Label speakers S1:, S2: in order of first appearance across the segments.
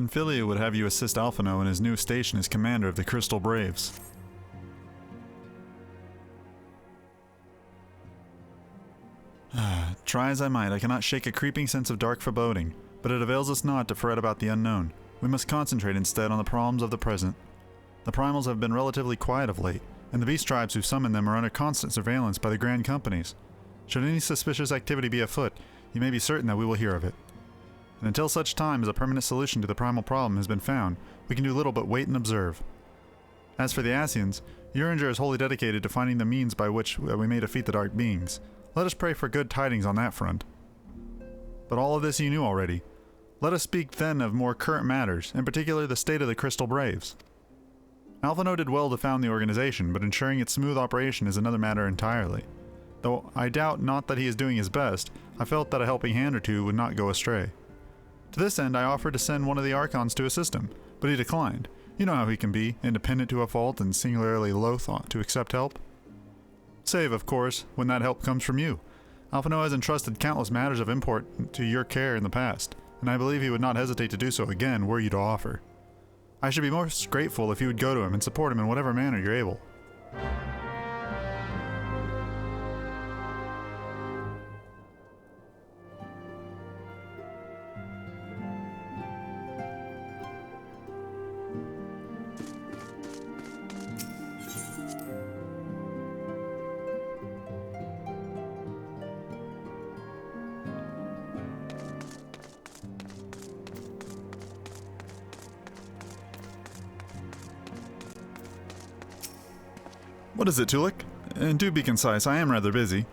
S1: and Philia would have you assist Alphino in his new station as commander of the Crystal Braves. Try as I might, I cannot shake a creeping sense of dark foreboding, but it avails us not to fret about the unknown. We must concentrate instead on the problems of the present. The primals have been relatively quiet of late, and the beast tribes who summon them are under constant surveillance by the grand companies. Should any suspicious activity be afoot, you may be certain that we will hear of it. And until such time as a permanent solution to the primal problem has been found, we can do little but wait and observe. As for the Asians, Uringer is wholly dedicated to finding the means by which we may defeat the Dark Beings. Let us pray for good tidings on that front. But all of this you knew already. Let us speak then of more current matters, in particular the state of the Crystal Braves. Alphino did well to found the organization, but ensuring its smooth operation is another matter entirely. Though I doubt not that he is doing his best, I felt that a helping hand or two would not go astray. To this end I offered to send one of the Archons to assist him, but he declined. You know how he can be, independent to a fault and singularly loath to accept help. Save, of course, when that help comes from you. Alphino has entrusted countless matters of import to your care in the past, and I believe he would not hesitate to do so again were you to offer. I should be most grateful if you would go to him and support him in whatever manner you're able. What is it, Tolucc? And do be concise, I am rather busy.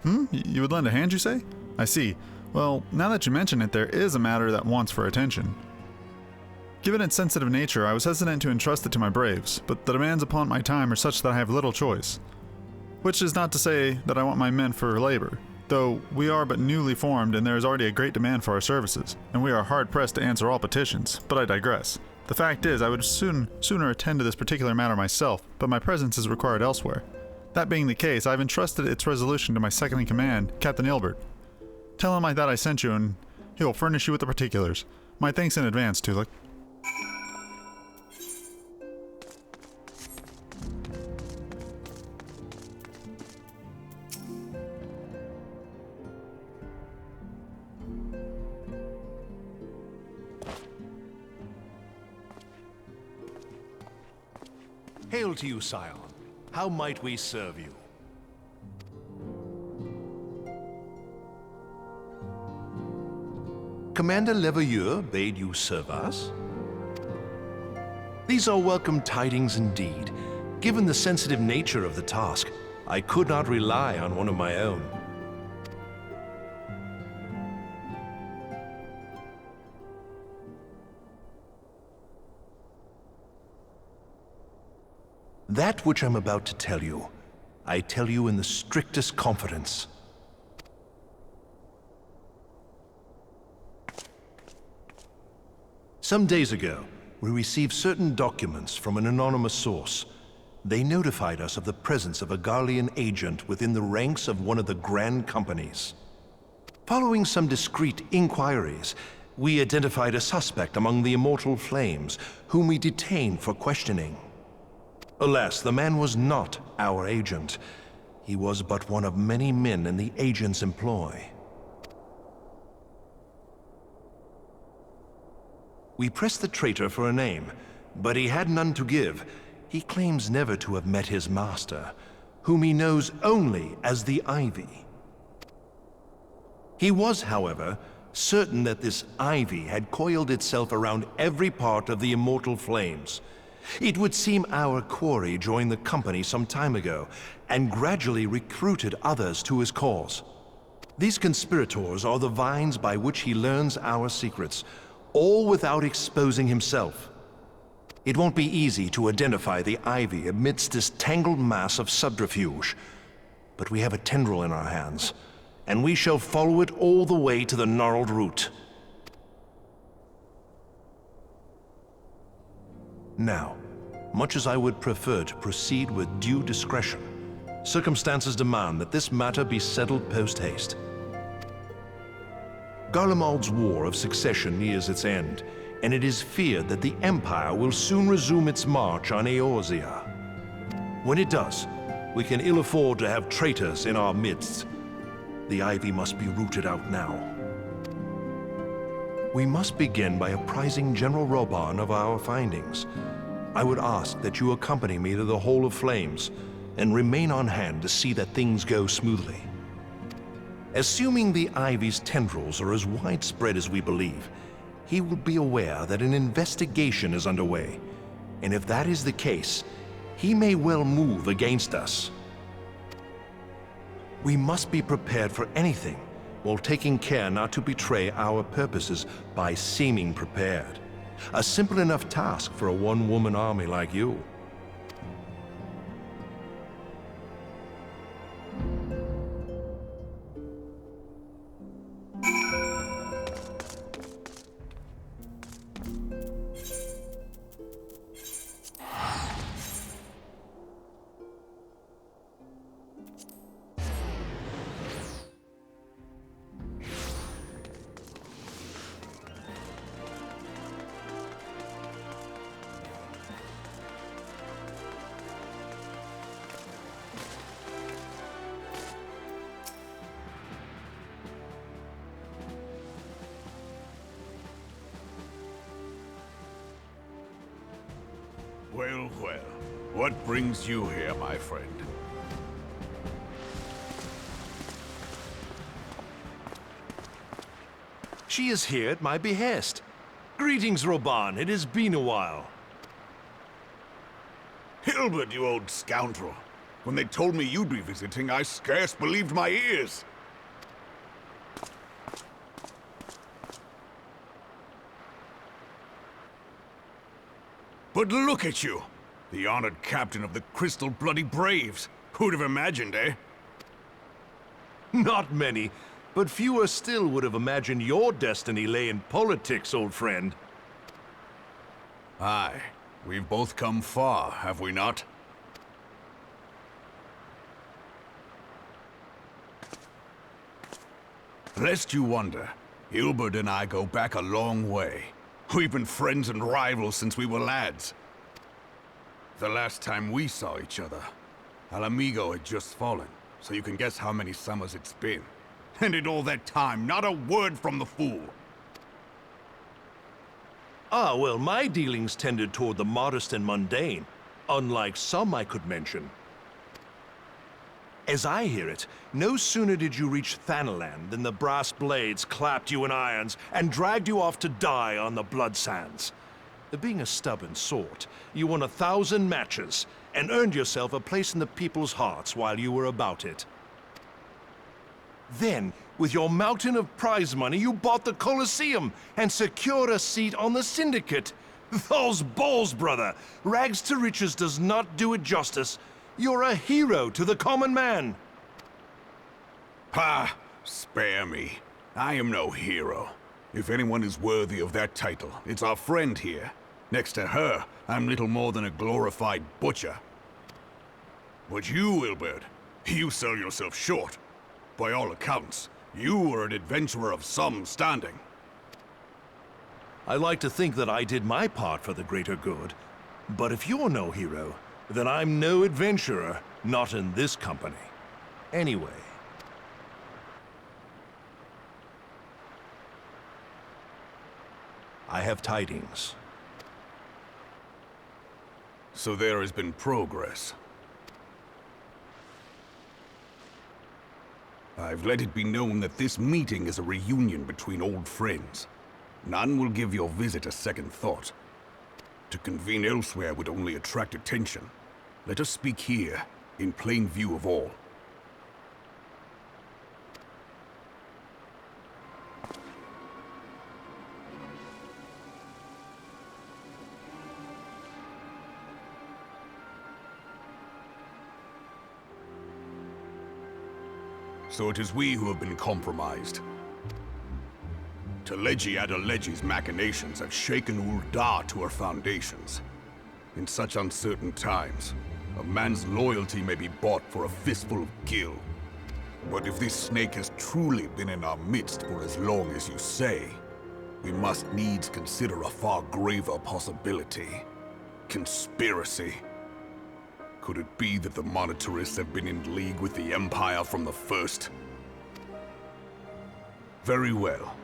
S1: You would lend a hand, you say? I see. Well, now that you mention it, there is a matter that wants for attention. Given its sensitive nature, I was hesitant to entrust it to my braves, but the demands upon my time are such that I have little choice. Which is not to say that I want my men for labor, though we are but newly formed and there is already a great demand for our services, and we are hard-pressed to answer all petitions, but I digress. The fact is, I would sooner attend to this particular matter myself, but my presence is required elsewhere. That being the case, I have entrusted its resolution to my second-in-command, Captain Ilbert. Tell him that I sent you, and he will furnish you with the particulars. My thanks in advance, Tolucc.
S2: Hail to you, Scion. How might we serve you? Commander Leveilleur bade you serve us? These are welcome tidings indeed. Given the sensitive nature of the task, I could not rely on one of my own. That which I'm about to tell you, I tell you in the strictest confidence. Some days ago, we received certain documents from an anonymous source. They notified us of the presence of a Garlean agent within the ranks of one of the grand companies. Following some discreet inquiries, we identified a suspect among the Immortal Flames, whom we detained for questioning. Alas, the man was not our agent. He was but one of many men in the agent's employ. We pressed the traitor for a name, but he had none to give. He claims never to have met his master, whom he knows only as the Ivy. He was, however, certain that this Ivy had coiled itself around every part of the Immortal Flames. It would seem our quarry joined the company some time ago, and gradually recruited others to his cause. These conspirators are the vines by which he learns our secrets, all without exposing himself. It won't be easy to identify the Ivy amidst this tangled mass of subterfuge, but we have a tendril in our hands, and we shall follow it all the way to the gnarled root. Now, much as I would prefer to proceed with due discretion, circumstances demand that this matter be settled post-haste. Garlemald's War of Succession nears its end. and it is feared that the Empire will soon resume its march on Eorzea. When it does, we can ill afford to have traitors in our midst. The Ivy must be rooted out now. We must begin by apprising General Roban of our findings. I would ask that you accompany me to the Hall of Flames and remain on hand to see that things go smoothly. Assuming the Ivy's tendrils are as widespread as we believe, he will be aware that an investigation is underway, and if that is the case, he may well move against us. We must be prepared for anything, while taking care not to betray our purposes by seeming prepared. A simple enough task for a one-woman army like you.
S3: Well, well. What brings you here, my friend?
S2: She is here at my behest. Greetings, Roban. It has been a while.
S3: Hilbert, you old scoundrel. When they told me you'd be visiting, I scarce believed my ears. But look at you! The honored captain of the Crystal Bloody Braves. Who'd have imagined, eh?
S2: Not many, but fewer still would have imagined your destiny lay in politics, old friend.
S3: Aye. We've both come far, have we not? Lest you wonder, Hilbert and I go back a long way. We've been friends and rivals since we were lads. The last time we saw each other, Alamigo had just fallen, so you can guess how many summers it's been. And in all that time, not a word from the fool.
S2: Ah, well, my dealings tended toward the modest and mundane, unlike some I could mention. As I hear it, no sooner did you reach Thanalan than the brass blades clapped you in irons and dragged you off to die on the blood sands. Being a stubborn sort, you won 1,000 matches and earned yourself a place in the people's hearts while you were about it. Then, with your mountain of prize money, you bought the Colosseum and secured a seat on the Syndicate. Those balls, brother! Rags to riches does not do it justice. You're a hero to the common man.
S3: Ha! Spare me. I am no hero. If anyone is worthy of that title, it's our friend here. Next to her, I'm little more than a glorified butcher. But you, Hilbert, you sell yourself short. By all accounts, you are an adventurer of some standing.
S2: I like to think that I did my part for the greater good. But if you're no hero, then I'm no adventurer, not in this company. Anyway. I have tidings.
S3: So there has been progress. I've let it be known that this meeting is a reunion between old friends. None will give your visit a second thought. To convene elsewhere would only attract attention. Let us speak here, in plain view of all. So it is we who have been compromised. Tolucc Adelegi's machinations have shaken Ul'dah to her foundations. In such uncertain times, a man's loyalty may be bought for a fistful of gil. But if this snake has truly been in our midst for as long as you say, we must needs consider a far graver possibility. Conspiracy. Could it be that the monitorists have been in league with the Empire from the first? Very well.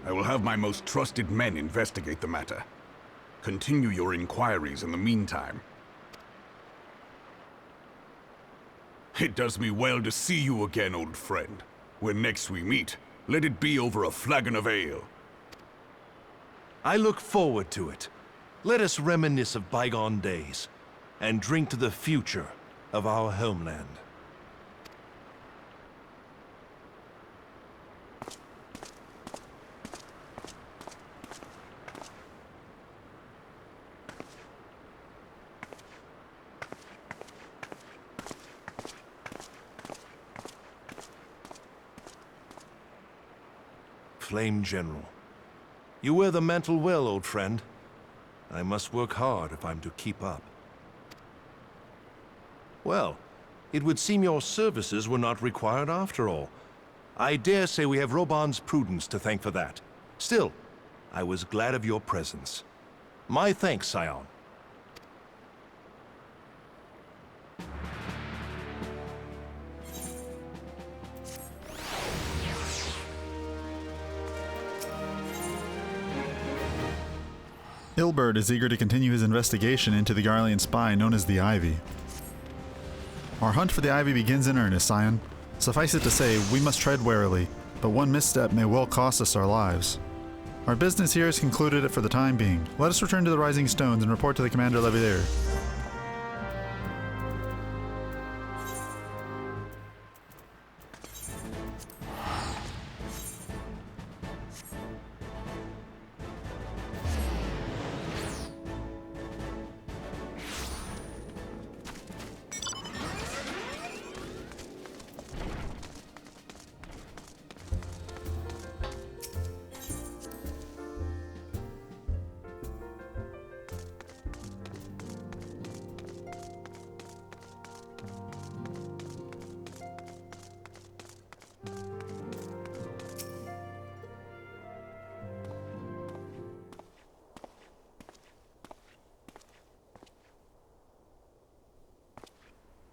S3: I will have my most trusted men investigate the matter. Continue your inquiries in the meantime. It does me well to see you again, old friend. When next we meet, let it be over a flagon of ale.
S2: I look forward to it. Let us reminisce of bygone days, and drink to the future of our homeland. Flame General. You wear the mantle well, old friend. I must work hard if I'm to keep up. Well, it would seem your services were not required after all. I dare say we have Roban's prudence to thank for that. Still, I was glad of your presence. My thanks, Scion.
S1: Ilberd is eager to continue his investigation into the Garlean spy known as the Ivy. Our hunt for the Ivy begins in earnest, Scion. Suffice it to say, we must tread warily, but one misstep may well cost us our lives. Our business here is concluded for the time being. Let us return to the Rising Stones and report to the Commander Levier.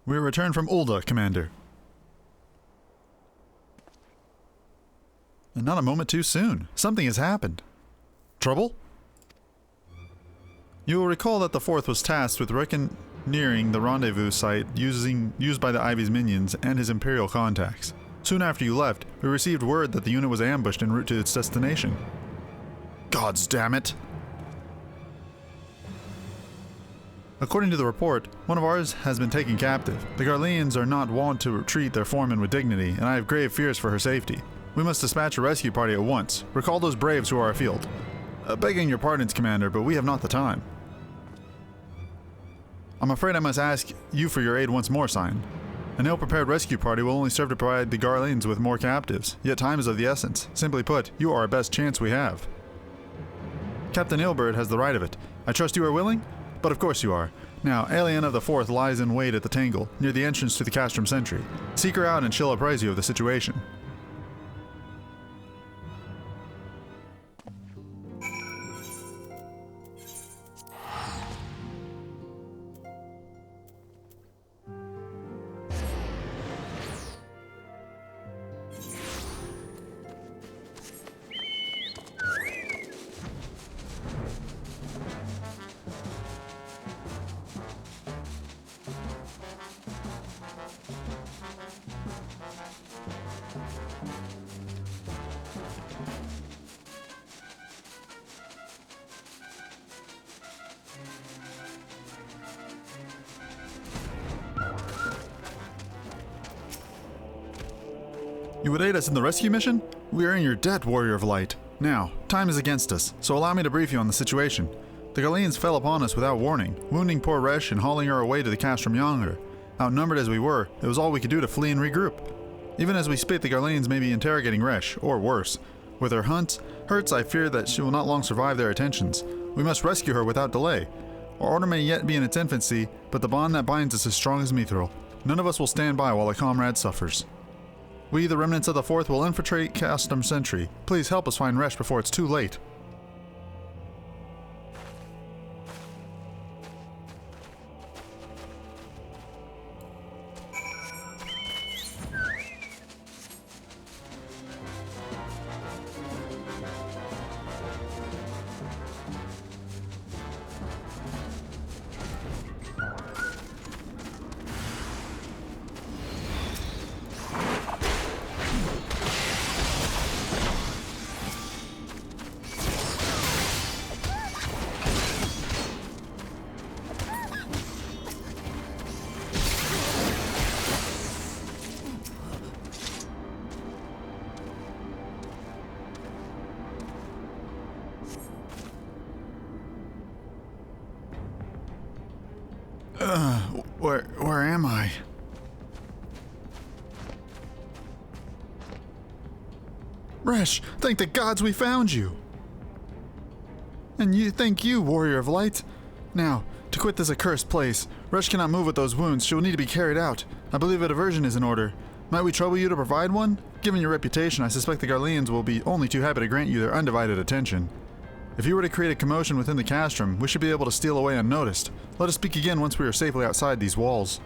S1: We return from Ulda, Commander. And not a moment too soon. Something has happened. Trouble? You will recall that the Fourth was tasked with nearing the rendezvous site used by the Ivy's minions and his Imperial contacts. Soon after you left, we received word that the unit was ambushed en route to its destination. Gods damn it! According to the report, one of ours has been taken captive. The Garleans are not wont to treat their foreman with dignity, and I have grave fears for her safety. We must dispatch a rescue party at once. Recall those braves who are afield. Begging your pardons, Commander, but we have not the time. I'm afraid I must ask you for your aid once more, Scion. An ill-prepared rescue party will only serve to provide the Garleans with more captives, yet time is of the essence. Simply put, you are our best chance we have. Captain Ilberd has the right of it. I trust you are willing? But of course you are. Now, Alien of the Fourth lies in wait at the Tangle, near the entrance to the Castrum Sentry. Seek her out and she'll apprise you of the situation. You would aid us in the rescue mission? We are in your debt, Warrior of Light. Now, time is against us, so allow me to brief you on the situation. The Garleans fell upon us without warning, wounding poor Resh and hauling her away to the Castrum yonder. Outnumbered as we were, it was all we could do to flee and regroup. Even as we speak, the Garleans may be interrogating Resh, or worse. With her hurts, I fear that she will not long survive their attentions. We must rescue her without delay. Our order may yet be in its infancy, but the bond that binds us is strong as mithril. None of us will stand by while a comrade suffers. We, the remnants of the Fourth, will infiltrate Castrum Sentry. Please help us find Resh before it's too late. Resh, thank the gods we found you! And thank you, Warrior of Light! Now, to quit this accursed place, Resh cannot move with those wounds. She will need to be carried out. I believe a diversion is in order. Might we trouble you to provide one? Given your reputation, I suspect the Garleans will be only too happy to grant you their undivided attention. If you were to create a commotion within the castrum, we should be able to steal away unnoticed. Let us speak again once we are safely outside these walls.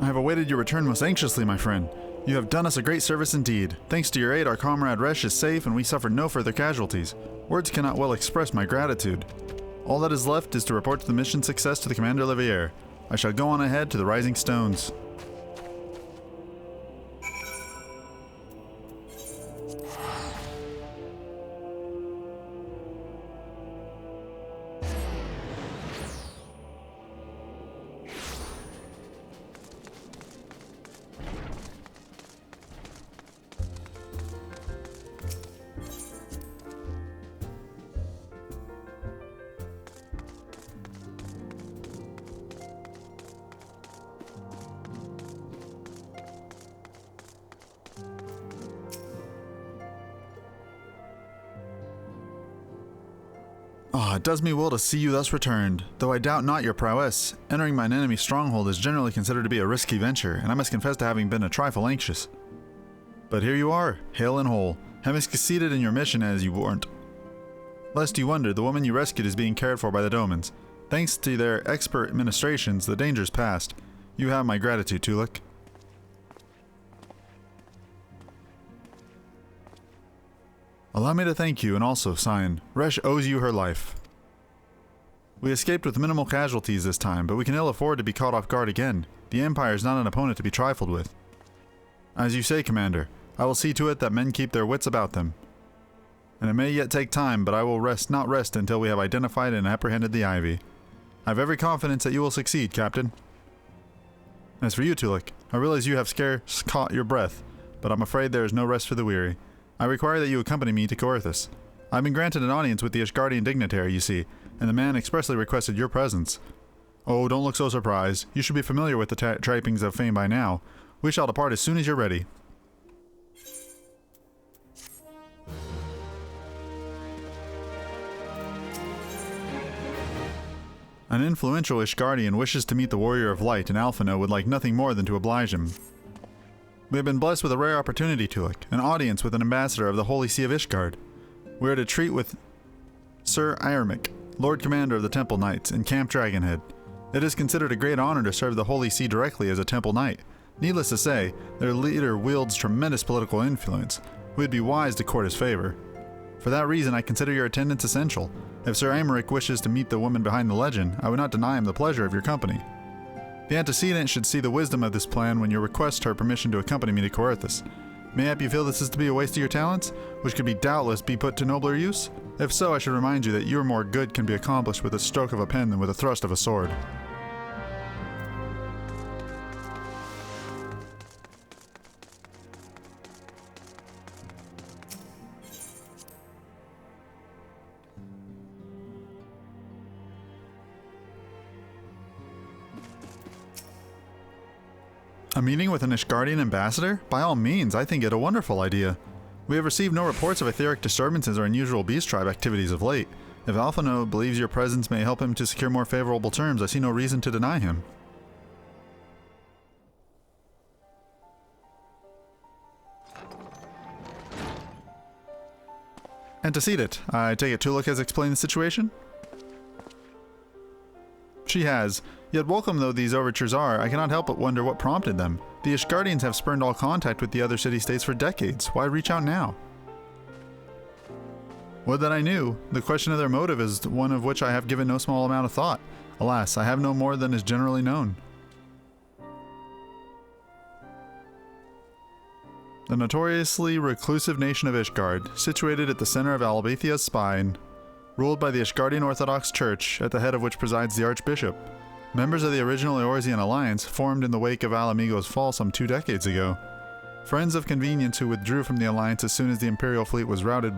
S1: I have awaited your return most anxiously, my friend. You have done us a great service indeed. Thanks to your aid, our comrade Resh is safe and we suffered no further casualties. Words cannot well express my gratitude. All that is left is to report the mission success to the Commander Olivier. I shall go on ahead to the Rising Stones. It does me well to see you thus returned, though I doubt not your prowess. Entering mine enemy's stronghold is generally considered to be a risky venture, and I must confess to having been a trifle anxious. But here you are, hale and whole, having succeeded in your mission as you warned. Lest you wonder, the woman you rescued is being cared for by the Domans. Thanks to their expert administrations, the danger's past. You have my gratitude, Tolucc. Allow me to thank you, and also, Scion, Resh owes you her life. We escaped with minimal casualties this time, but we can ill afford to be caught off guard again. The Empire is not an opponent to be trifled with. As you say, Commander, I will see to it that men keep their wits about them. And it may yet take time, but I will not rest until we have identified and apprehended the Ivy. I have every confidence that you will succeed, Captain. As for you, Tolucc, I realize you have scarce caught your breath, but I'm afraid there is no rest for the weary. I require that you accompany me to Coerthas. I've been granted an audience with the Ishgardian dignitary, you see, and the man expressly requested your presence. Oh, don't look so surprised. You should be familiar with the trappings of fame by now. We shall depart as soon as you're ready. An influential Ishgardian wishes to meet the Warrior of Light, and Alphino would like nothing more than to oblige him. We have been blessed with a rare opportunity, Tolucc, an audience with an ambassador of the Holy See of Ishgard. We are to treat with Sir Iremic, Lord Commander of the Temple Knights, in Camp Dragonhead. It is considered a great honor to serve the Holy See directly as a Temple Knight. Needless to say, their leader wields tremendous political influence. We would be wise to court his favor. For that reason, I consider your attendance essential. If Sir Aymeric wishes to meet the woman behind the legend, I would not deny him the pleasure of your company. The antecedent should see the wisdom of this plan when you request her permission to accompany me to Coerthus. Mayhap you feel this is to be a waste of your talents, which could be doubtless be put to nobler use? If so, I should remind you that your more good can be accomplished with a stroke of a pen than with a thrust of a sword. A meeting with an Ishgardian ambassador? By all means, I think it a wonderful idea. We have received no reports of etheric disturbances or unusual beast tribe activities of late. If Alphino believes your presence may help him to secure more favorable terms, I see no reason to deny him. Antecedent, I take it Tolucc has explained the situation? She has. Yet welcome though these overtures are, I cannot help but wonder what prompted them. The Ishgardians have spurned all contact with the other city-states for decades. Why reach out now? Would that I knew. The question of their motive is one of which I have given no small amount of thought. Alas, I have no more than is generally known. The notoriously reclusive nation of Ishgard, situated at the center of Albathia's spine, ruled by the Ishgardian Orthodox Church, at the head of which presides the Archbishop. Members of the original Eorzean alliance formed in the wake of Alamigo's fall some 2 decades ago. Friends of convenience who withdrew from the alliance as soon as the Imperial fleet was routed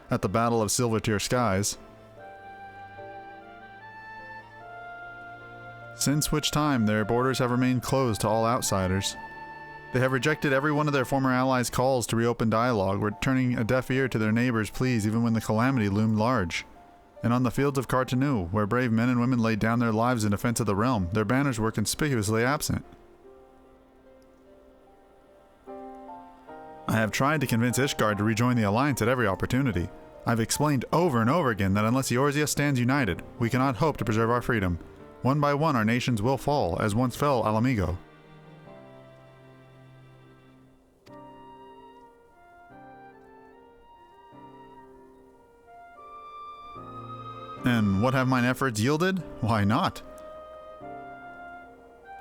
S1: at the Battle of Silvertear Skies. Since which time their borders have remained closed to all outsiders. They have rejected every one of their former allies' calls to reopen dialogue, returning a deaf ear to their neighbors' pleas even when the calamity loomed large. And on the fields of Cartanu, where brave men and women laid down their lives in defense of the realm, their banners were conspicuously absent. I have tried to convince Ishgard to rejoin the alliance at every opportunity. I've explained over and over again that unless Eorzea stands united, we cannot hope to preserve our freedom. One by one our nations will fall, as once fell Alamigo. And what have mine efforts yielded? Why not?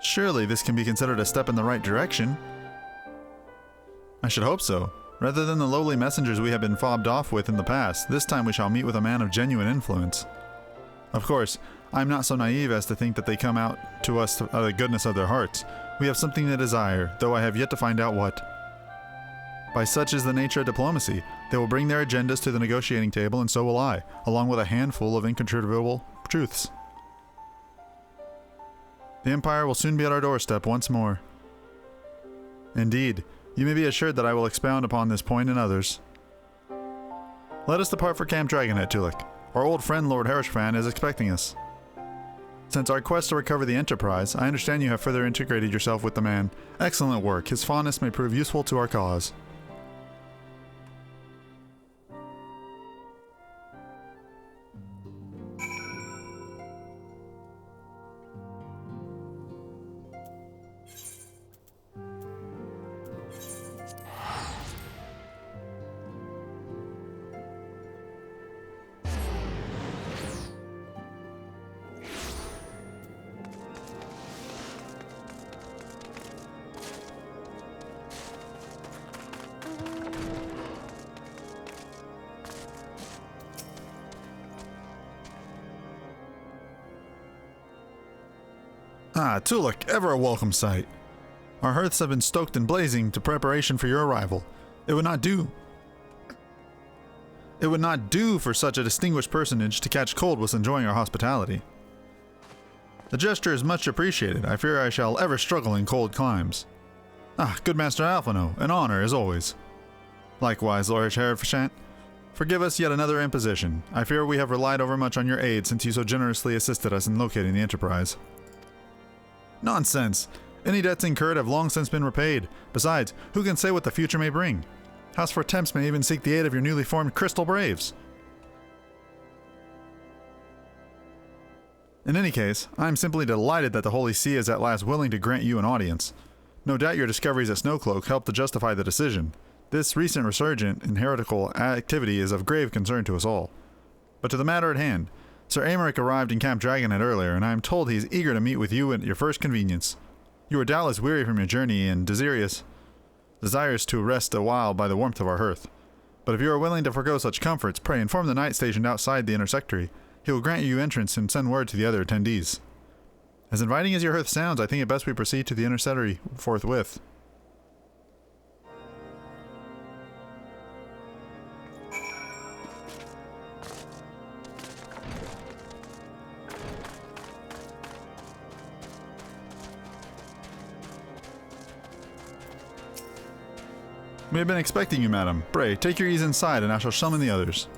S1: Surely this can be considered a step in the right direction. I should hope so. Rather than the lowly messengers we have been fobbed off with in the past, this time we shall meet with a man of genuine influence. Of course, I am not so naive as to think that they come out to us out of the goodness of their hearts. We have something to desire, though I have yet to find out what. By such is the nature of diplomacy. They will bring their agendas to the negotiating table, and so will I, along with a handful of incontrovertible truths. The Empire will soon be at our doorstep once more. Indeed, you may be assured that I will expound upon this point and others. Let us depart for Camp Dragonhead, Tolucc. Our old friend Lord Herishfan is expecting us. Since our quest to recover the Enterprise, I understand you have further integrated yourself with the man. Excellent work. His fondness may prove useful to our cause. Ah, Tolucc, ever a welcome sight. Our hearths have been stoked and blazing to preparation for your arrival. It would not do for such a distinguished personage to catch cold whilst enjoying our hospitality. The gesture is much appreciated. I fear I shall ever struggle in cold climes. Ah, good Master Alphino, an honor as always. Likewise, Lord Herishfan. Forgive us yet another imposition. I fear we have relied overmuch on your aid since you so generously assisted us in locating the Enterprise. Nonsense! Any debts incurred have long since been repaid. Besides, who can say what the future may bring? House for Temps may even seek the aid of your newly formed Crystal Braves. In any case, I am simply delighted that the Holy See is at last willing to grant you an audience. No doubt your discoveries at Snowcloak helped to justify the decision. This recent resurgent in heretical activity is of grave concern to us all. But to the matter at hand, Sir Aymeric arrived in Camp Dragonhead earlier, and I am told he is eager to meet with you at your first convenience. You are doubtless weary from your journey and desirous to rest a while by the warmth of our hearth. But if you are willing to forego such comforts, pray inform the knight stationed outside the inner secretary. He will grant you entrance and send word to the other attendees. As inviting as your hearth sounds, I think it best we proceed to the inner secretary forthwith. We have been expecting you, madam. Pray, take your ease inside, and I shall summon the others.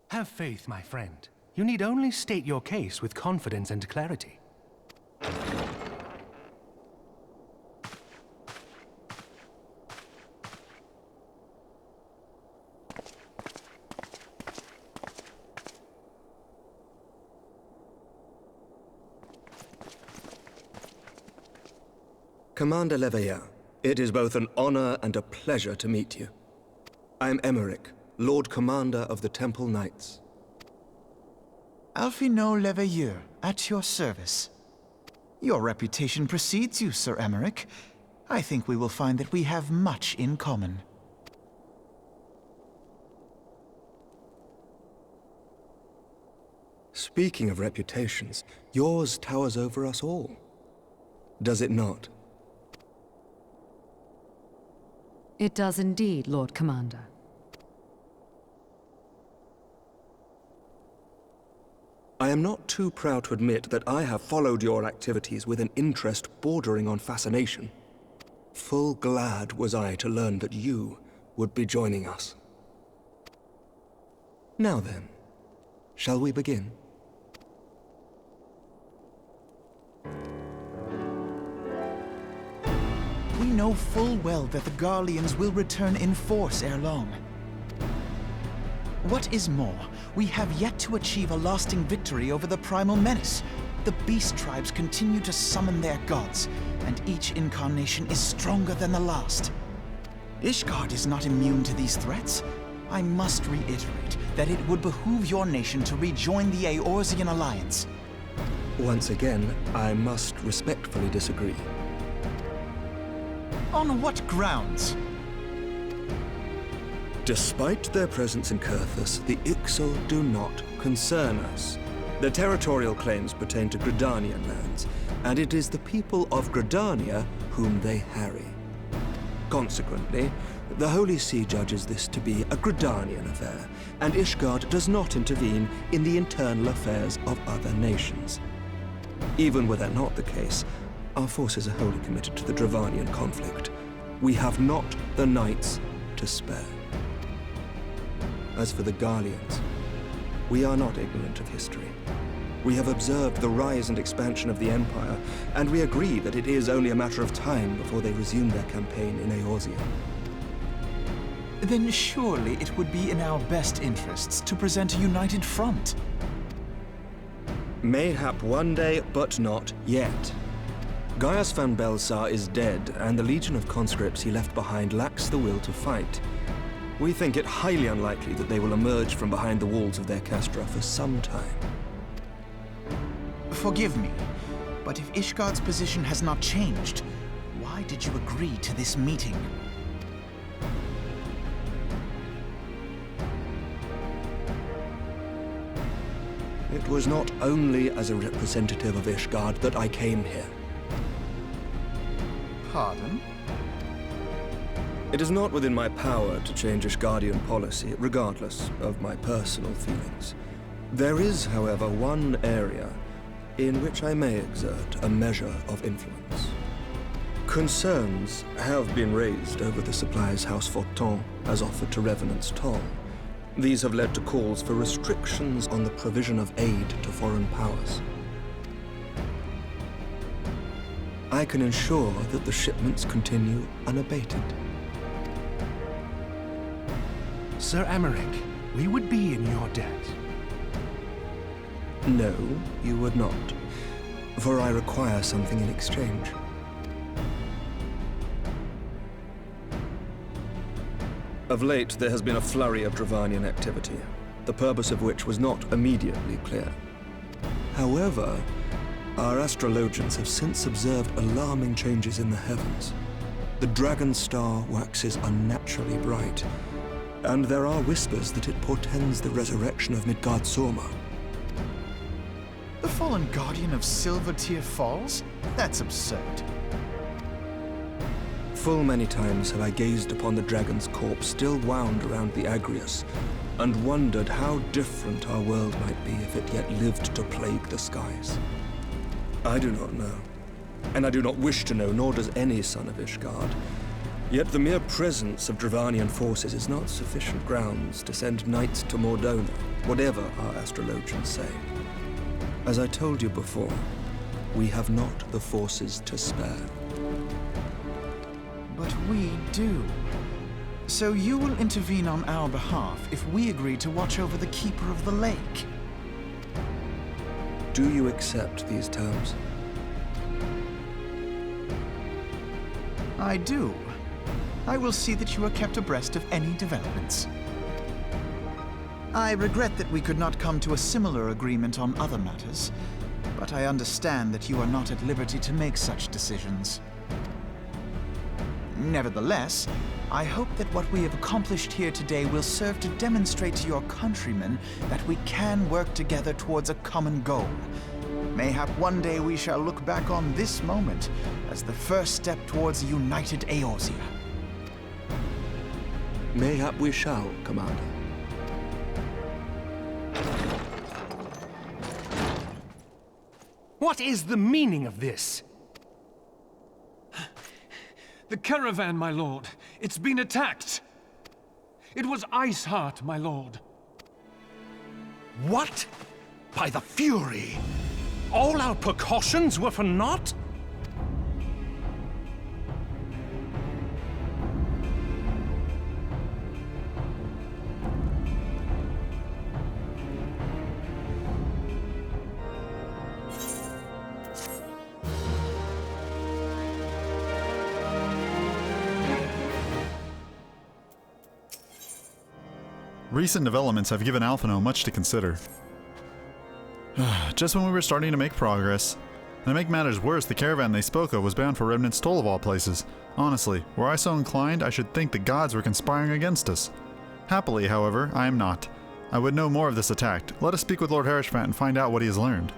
S4: Have faith, my friend. You need only state your case with confidence and clarity.
S5: Commander Leveilleur, it is both an honor and a pleasure to meet you. I am Aymeric, Lord Commander of the Temple Knights.
S6: Alphino Leveilleur, at your service. Your reputation precedes you, Sir Aymeric. I think we will find that we have much in common.
S5: Speaking of reputations, yours towers over us all. Does it not?
S7: It does indeed, Lord Commander.
S5: I am not too proud to admit that I have followed your activities with an interest bordering on fascination. Full glad was I to learn that you would be joining us. Now then, shall we begin?
S6: We know full well that the Garleans will return in force ere long. What is more, we have yet to achieve a lasting victory over the primal menace. The beast tribes continue to summon their gods, and each incarnation is stronger than the last. Ishgard is not immune to these threats. I must reiterate that it would behoove your nation to rejoin the Eorzean Alliance.
S5: Once again, I must respectfully disagree.
S6: On what grounds?
S5: Despite their presence in Kurthus, the Ixal do not concern us. Their territorial claims pertain to Gridanian lands, and it is the people of Gridania whom they harry. Consequently, the Holy See judges this to be a Gridanian affair, and Ishgard does not intervene in the internal affairs of other nations. Even were that not the case, our forces are wholly committed to the Dravanian conflict. We have not the knights to spare. As for the Garleans, we are not ignorant of history. We have observed the rise and expansion of the Empire, and we agree that it is only a matter of time before they resume their campaign in Eorzea.
S6: Then surely it would be in our best interests to present a united front.
S5: Mayhap one day, but not yet. Gaius van Belsar is dead, and the legion of conscripts he left behind lacks the will to fight. We think it highly unlikely that they will emerge from behind the walls of their castra for some time.
S6: Forgive me, but if Ishgard's position has not changed, why did you agree to this meeting?
S5: It was not only as a representative of Ishgard that I came here.
S6: Pardon?
S5: It is not within my power to change Ishgardian policy, regardless of my personal feelings. There is, however, one area in which I may exert a measure of influence. Concerns have been raised over the supplies House Fortin has offered to Revenant's toll. These have led to calls for restrictions on the provision of aid to foreign powers. I I can ensure that the shipments continue unabated.
S4: Sir Emmerich, we would be in your debt.
S5: No, you would not, for I require something in exchange. Of late, there has been a flurry of Dravanian activity, the purpose of which was not immediately clear. However, our astrologians have since observed alarming changes in the heavens. The dragon star waxes unnaturally bright, and there are whispers that it portends the resurrection of Midgard-Sorma.
S6: The fallen guardian of Silvertear Falls? That's absurd.
S5: Full many times have I gazed upon the dragon's corpse still wound around the Agrius, and wondered how different our world might be if it yet lived to plague the skies. I do not know, and I do not wish to know, nor does any son of Ishgard. Yet the mere presence of Dravanian forces is not sufficient grounds to send knights to Mordona, whatever our astrologians say. As I told you before, we have not the forces to spare.
S6: But we do. So you will intervene on our behalf if we agree to watch over the Keeper of the Lake.
S5: Do you accept these terms?
S6: I do. I will see that you are kept abreast of any developments. I regret that we could not come to a similar agreement on other matters, but I understand that you are not at liberty to make such decisions. Nevertheless, I hope that what we have accomplished here today will serve to demonstrate to your countrymen that we can work together towards a common goal. Mayhap one day we shall look back on this moment as the first step towards a united Eorzea.
S5: Mayhap we shall, Commander.
S4: What is the meaning of this?
S8: The caravan, my lord. It's been attacked. It was Iceheart, my lord.
S4: What? By the Fury? All our precautions were for naught?
S1: Recent developments have given Alphino much to consider. Just when we were starting to make progress. And to make matters worse, the caravan they spoke of was bound for Remnant's Toll of all places. Honestly, were I so inclined, I should think the gods were conspiring against us. Happily, however, I am not. I would know more of this attack. Let us speak with Lord Herishfant and find out what he has learned.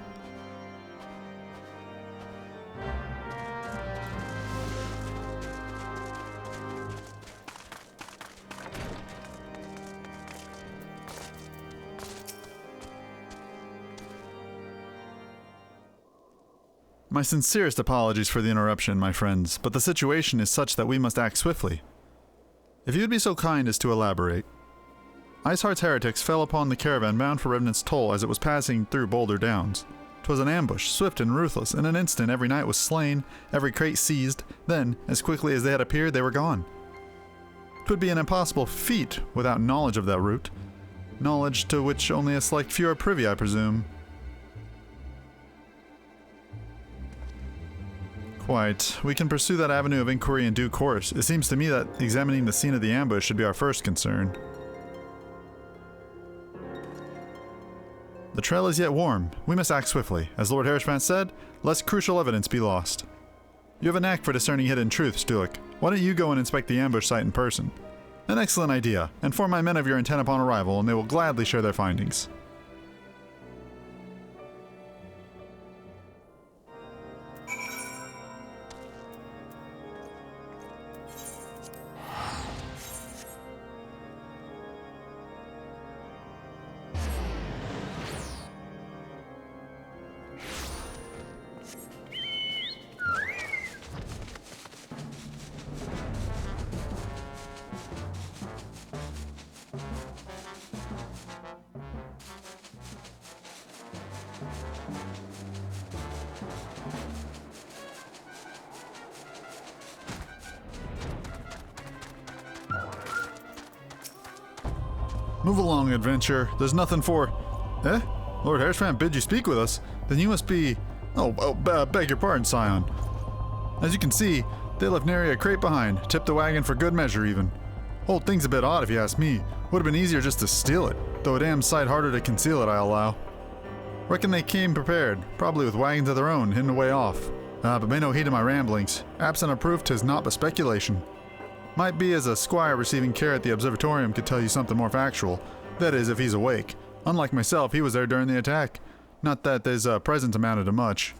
S1: My sincerest apologies for the interruption, my friends, but the situation is such that we must act swiftly. If you would be so kind as to elaborate. Iceheart's heretics fell upon the caravan bound for Remnant's Toll as it was passing through Boulder Downs. 'Twas an ambush, swift and ruthless. In an instant every knight was slain, every crate seized, then, as quickly as they had appeared, they were gone. 'Twould be an impossible feat without knowledge of that route. Knowledge to which only a select few are privy, I presume. Quite. We can pursue that avenue of inquiry in due course. It seems to me that examining the scene of the ambush should be our first concern. The trail is yet warm. We must act swiftly. As Lord Herishfant said, lest crucial evidence be lost. You have a knack for discerning hidden truths, Tolucc. Why don't you go and inspect the ambush site in person? An excellent idea. Inform my men of your intent upon arrival, and they will gladly share their findings. Move along, adventurer. There's nothing for... Eh? Lord Hershfan bid you speak with us? Then you must be... beg your pardon, Scion. As you can see, they left nary a crate behind, tipped the wagon for good measure even. Whole thing's a bit odd if you ask me. Would have been easier just to steal it, though a damn sight harder to conceal it, I allow. Reckon they came prepared, probably with wagons of their own, hidden away off. But may no heed of my ramblings. Absent of proof, 'tis naught but speculation. Might be as a squire receiving care at the observatorium could tell you something more factual. That is, if he's awake. Unlike myself, he was there during the attack. Not that his presence amounted to much.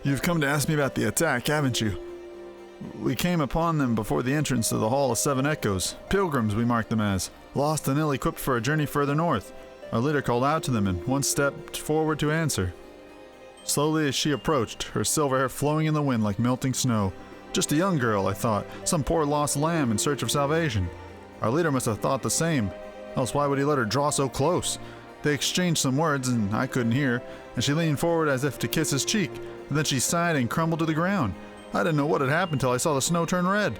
S1: You've come to ask me about the attack, haven't you? We came upon them before the entrance to the Hall of Seven Echoes. Pilgrims, we marked them as. Lost and ill-equipped for a journey further north. Our leader called out to them, and one stepped forward to answer. Slowly as she approached, her silver hair flowing in the wind like melting snow. Just a young girl, I thought. Some poor lost lamb in search of salvation. Our leader must have thought the same. Else why would he let her draw so close? They exchanged some words, and I couldn't hear, and she leaned forward as if to kiss his cheek, and then she sighed and crumbled to the ground. I didn't know what had happened till I saw the snow turn red.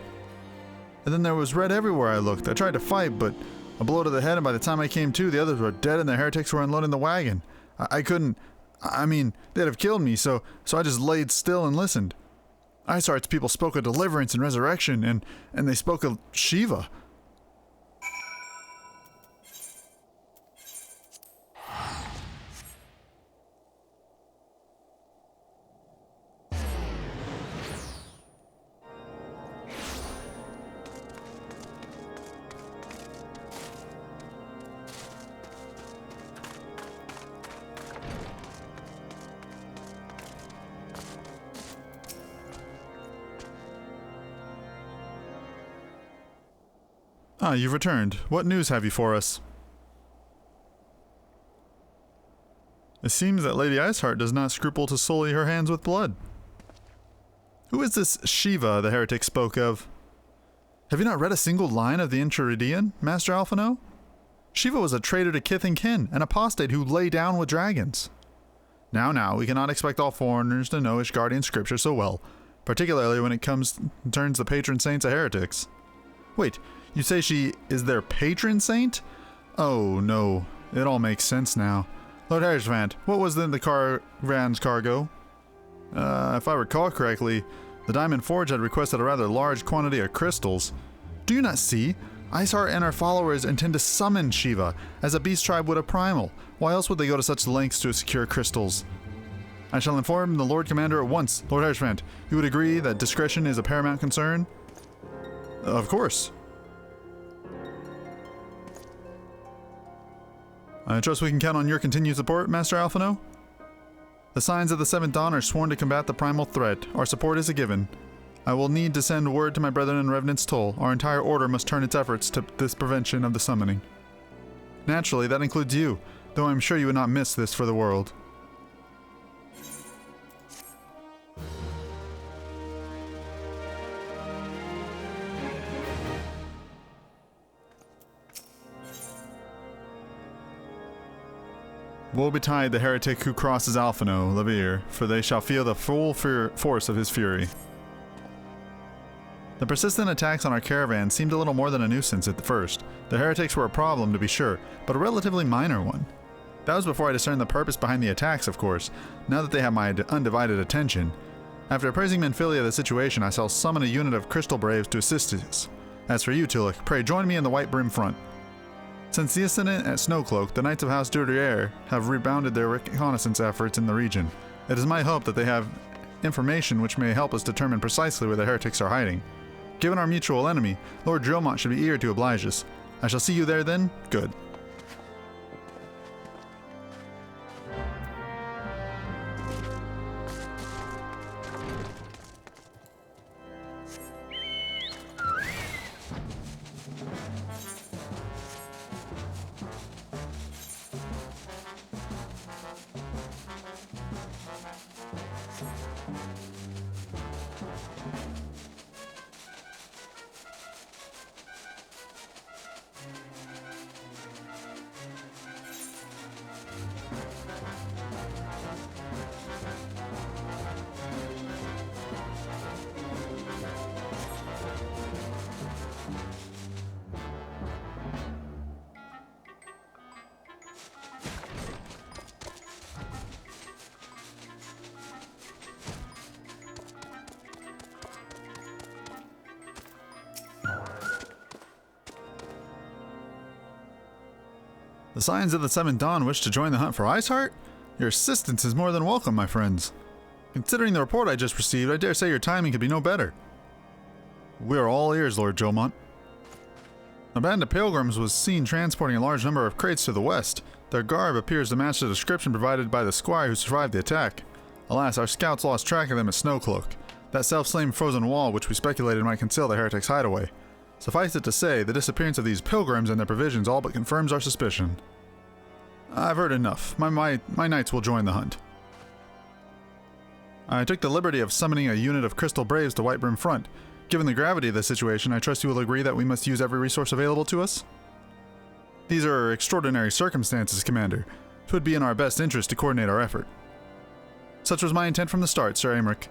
S1: And then there was red everywhere I looked. I tried to fight, but a blow to the head, and by the time I came to, the others were dead and the heretics were unloading the wagon. I couldn't... I mean, they'd have killed me, so I just laid still and listened. Iceheart's people spoke of deliverance and resurrection, and they spoke of Shiva. Ah, you've returned. What news have you for us? It seems that Lady Iceheart does not scruple to sully her hands with blood. Who is this Shiva the heretic spoke of? Have you not read a single line of the Enchiridion, Master Alphino? Shiva was a traitor to kith and kin, an apostate who lay down with dragons. Now, we cannot expect all foreigners to know Ishgardian scripture so well, particularly when it turns the patron saints of heretics. Wait, you say she is their patron saint? Oh, no. It all makes sense now. Lord Hershvant, what was in the caravan's cargo? If I recall correctly, the Diamond Forge had requested a rather large quantity of crystals. Do you not see? Iceheart and her followers intend to summon Shiva, as a beast tribe would a primal. Why else would they go to such lengths to secure crystals? I shall inform the Lord Commander at once. Lord Hershvant, you would agree that discretion is a paramount concern? Of course. I trust we can count on your continued support, Master Alphino? The signs of the Seventh Dawn are sworn to combat the primal threat. Our support is a given. I will need to send word to my brethren in Revenant's Toll. Our entire order must turn its efforts to this prevention of the summoning. Naturally, that includes you, though I'm sure you would not miss this for the world. Woe betide the heretic who crosses Alphino, Levere, for they shall feel the full force of his fury. The persistent attacks on our caravan seemed a little more than a nuisance at the first. The heretics were a problem, to be sure, but a relatively minor one. That was before I discerned the purpose behind the attacks, of course, now that they have my undivided attention. After appraising Menphilia of the situation, I shall summon a unit of Crystal Braves to assist us. As for you, Tolucc, pray join me in the White Brim front. Since the incident at Snowcloak, the Knights of House Durier have rebounded their reconnaissance efforts in the region. It is my hope that they have information which may help us determine precisely where the heretics are hiding. Given our mutual enemy, Lord Dromont should be eager to oblige us. I shall see you there then? Good. The Scions of the Seventh Dawn wish to join the hunt for Iceheart? Your assistance is more than welcome, my friends. Considering the report I just received, I dare say your timing could be no better. We are all ears, Lord Jomont. A band of pilgrims was seen transporting a large number of crates to the west. Their garb appears to match the description provided by the squire who survived the attack. Alas, our scouts lost track of them at Snowcloak, that self-slain frozen wall which we speculated might conceal the heretics' hideaway. Suffice it to say, the disappearance of these pilgrims and their provisions all but confirms our suspicion. I've heard enough. My knights will join the hunt. I took the liberty of summoning a unit of Crystal Braves to Whitebrim Front. Given the gravity of the situation, I trust you will agree that we must use every resource available to us? These are extraordinary circumstances, Commander. It would be in our best interest to coordinate our effort. Such was my intent from the start, Sir Aymeric.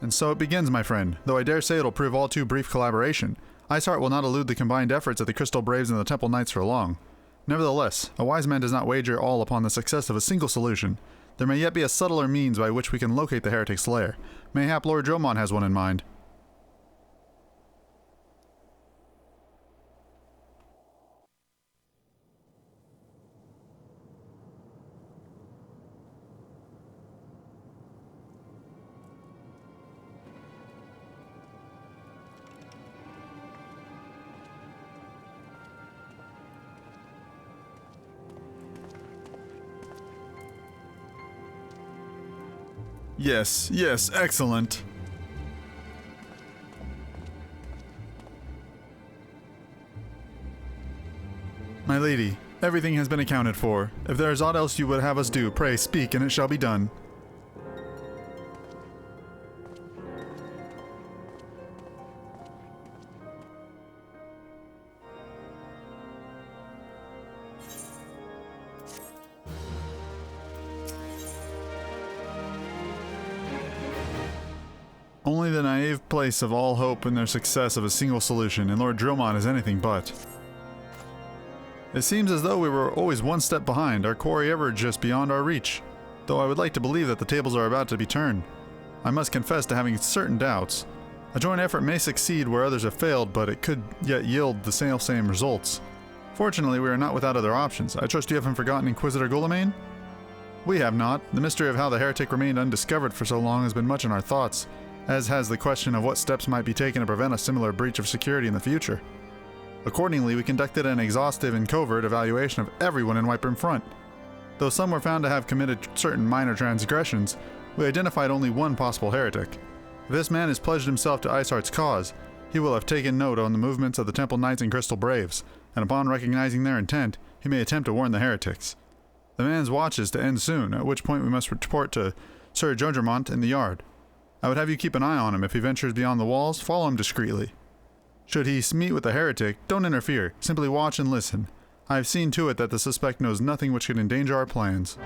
S1: And so it begins, my friend, though I dare say it'll prove all too brief collaboration. Iceheart will not elude the combined efforts of the Crystal Braves and the Temple Knights for long. Nevertheless, a wise man does not wager all upon the success of a single solution. There may yet be a subtler means by which we can locate the heretic's lair. Mayhap Lord Jomont has one in mind. Yes, excellent. My lady, everything has been accounted for. If there is aught else you would have us do, pray speak, and it shall be done. Only the naive place of all hope in their success of a single solution, and Lord Jomont is anything but. It seems as though we were always one step behind, our quarry ever just beyond our reach, though I would like to believe that the tables are about to be turned. I must confess to having certain doubts. A joint effort may succeed where others have failed, but it could yet yield the same results. Fortunately, we are not without other options. I trust you haven't forgotten Inquisitor Guilliman? We have not. The mystery of how the heretic remained undiscovered for so long has been much in our thoughts, as has the question of what steps might be taken to prevent a similar breach of security in the future. Accordingly, we conducted an exhaustive and covert evaluation of everyone in Whitebrim Front. Though some were found to have committed certain minor transgressions, we identified only one possible heretic. If this man has pledged himself to Iceheart's cause, he will have taken note on the movements of the Temple Knights and Crystal Braves, and upon recognizing their intent, he may attempt to warn the heretics. The man's watch is to end soon, at which point we must report to Sir Jodremont in the yard. I would have you keep an eye on him. If he ventures beyond the walls, follow him discreetly. Should he meet with a heretic, don't interfere. Simply watch and listen. I have seen to it that the suspect knows nothing which could endanger our plans.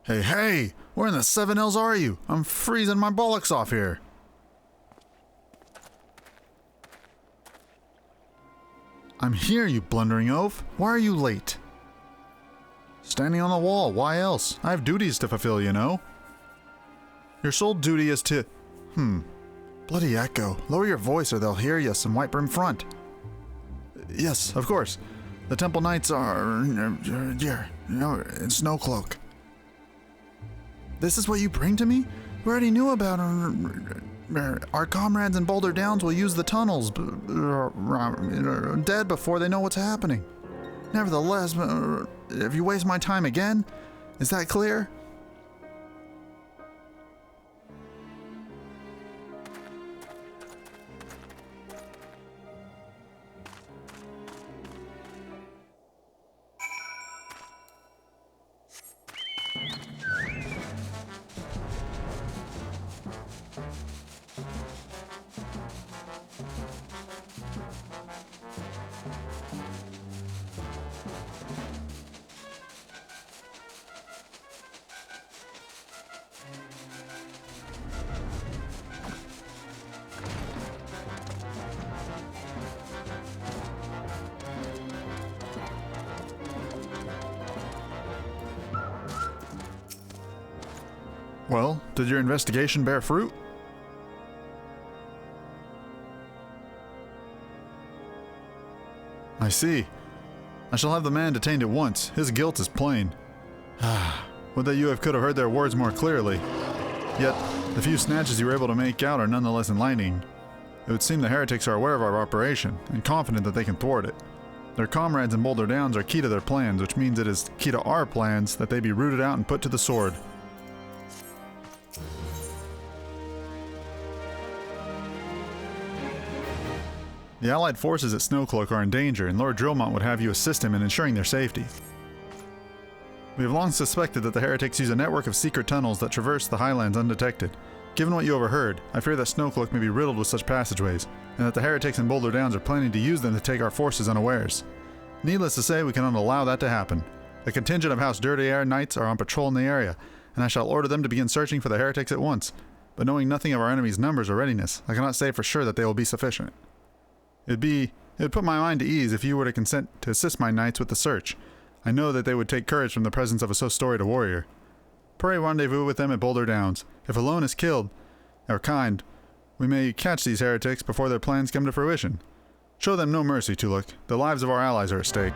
S1: Hey, hey! Where in the seven hells are you? I'm freezing my bollocks off here. I'm here, you blundering oaf. Why are you late? Standing on the wall, why else? I have duties to fulfill, you know. Your sole duty is to... Bloody echo. Lower your voice or they'll hear you, some white brim front. Yes, of course. The Temple Knights are... here, in Snowcloak. This is what you bring to me? We already knew about our comrades in Boulder Downs will use the tunnels, dead before they know what's happening. Nevertheless, if you waste my time again, is that clear? Well, did your investigation bear fruit? I see. I shall have the man detained at once. His guilt is plain. Would that you could have heard their words more clearly. Yet, the few snatches you were able to make out are nonetheless enlightening. It would seem the heretics are aware of our operation, and confident that they can thwart it. Their comrades in Boulder Downs are key to their plans, which means it is key to our plans that they be rooted out and put to the sword. The Allied forces at Snowcloak are in danger, and Lord Drillmont would have you assist him in ensuring their safety. We have long suspected that the heretics use a network of secret tunnels that traverse the highlands undetected. Given what you overheard, I fear that Snowcloak may be riddled with such passageways, and that the heretics in Boulder Downs are planning to use them to take our forces unawares. Needless to say, we cannot allow that to happen. A contingent of House Dirty Air Knights are on patrol in the area, and I shall order them to begin searching for the heretics at once. But knowing nothing of our enemy's numbers or readiness, I cannot say for sure that they will be sufficient. It would put my mind at ease if you were to consent to assist my knights with the search. I know that they would take courage from the presence of a so storied a warrior. Pray rendezvous with them at Boulder Downs. If alone is killed, or kind, we may catch these heretics before their plans come to fruition. Show them no mercy, Tolucc. The lives of our allies are at stake.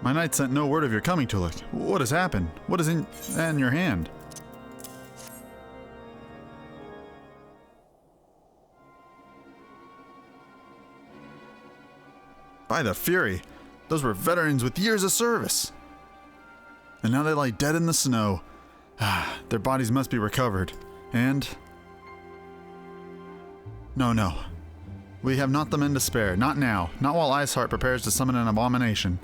S1: My knight sent no word of your coming, Tolucc. What has happened? What is in your hand? By the Fury, those were veterans with years of service. And now they lie dead in the snow. Their bodies must be recovered. And... No. We have not the men to spare. Not now. Not while Iceheart prepares to summon an abomination.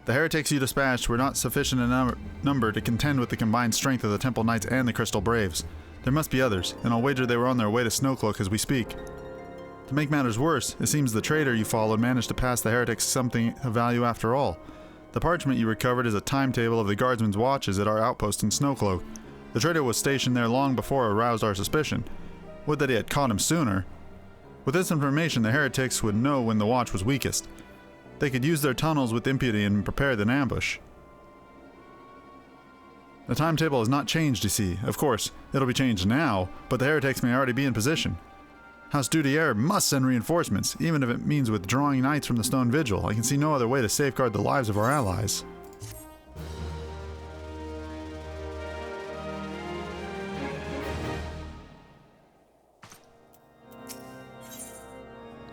S1: The heretics you dispatched were not sufficient in number to contend with the combined strength of the Temple Knights and the Crystal Braves. There must be others, and I'll wager they were on their way to Snowcloak as we speak. To make matters worse, it seems the traitor you followed managed to pass the heretics something of value after all. The parchment you recovered is a timetable of the guardsmen's watches at our outpost in Snowcloak. The traitor was stationed there long before it aroused our suspicion. Would that he had caught him sooner. With this information, the heretics would know when the watch was weakest. They could use their tunnels with impunity and prepare an ambush. The timetable has not changed, you see. Of course, it'll be changed now, but the heretics may already be in position. House Dudier must send reinforcements, even if it means withdrawing knights from the Stone Vigil. I can see no other way to safeguard the lives of our allies.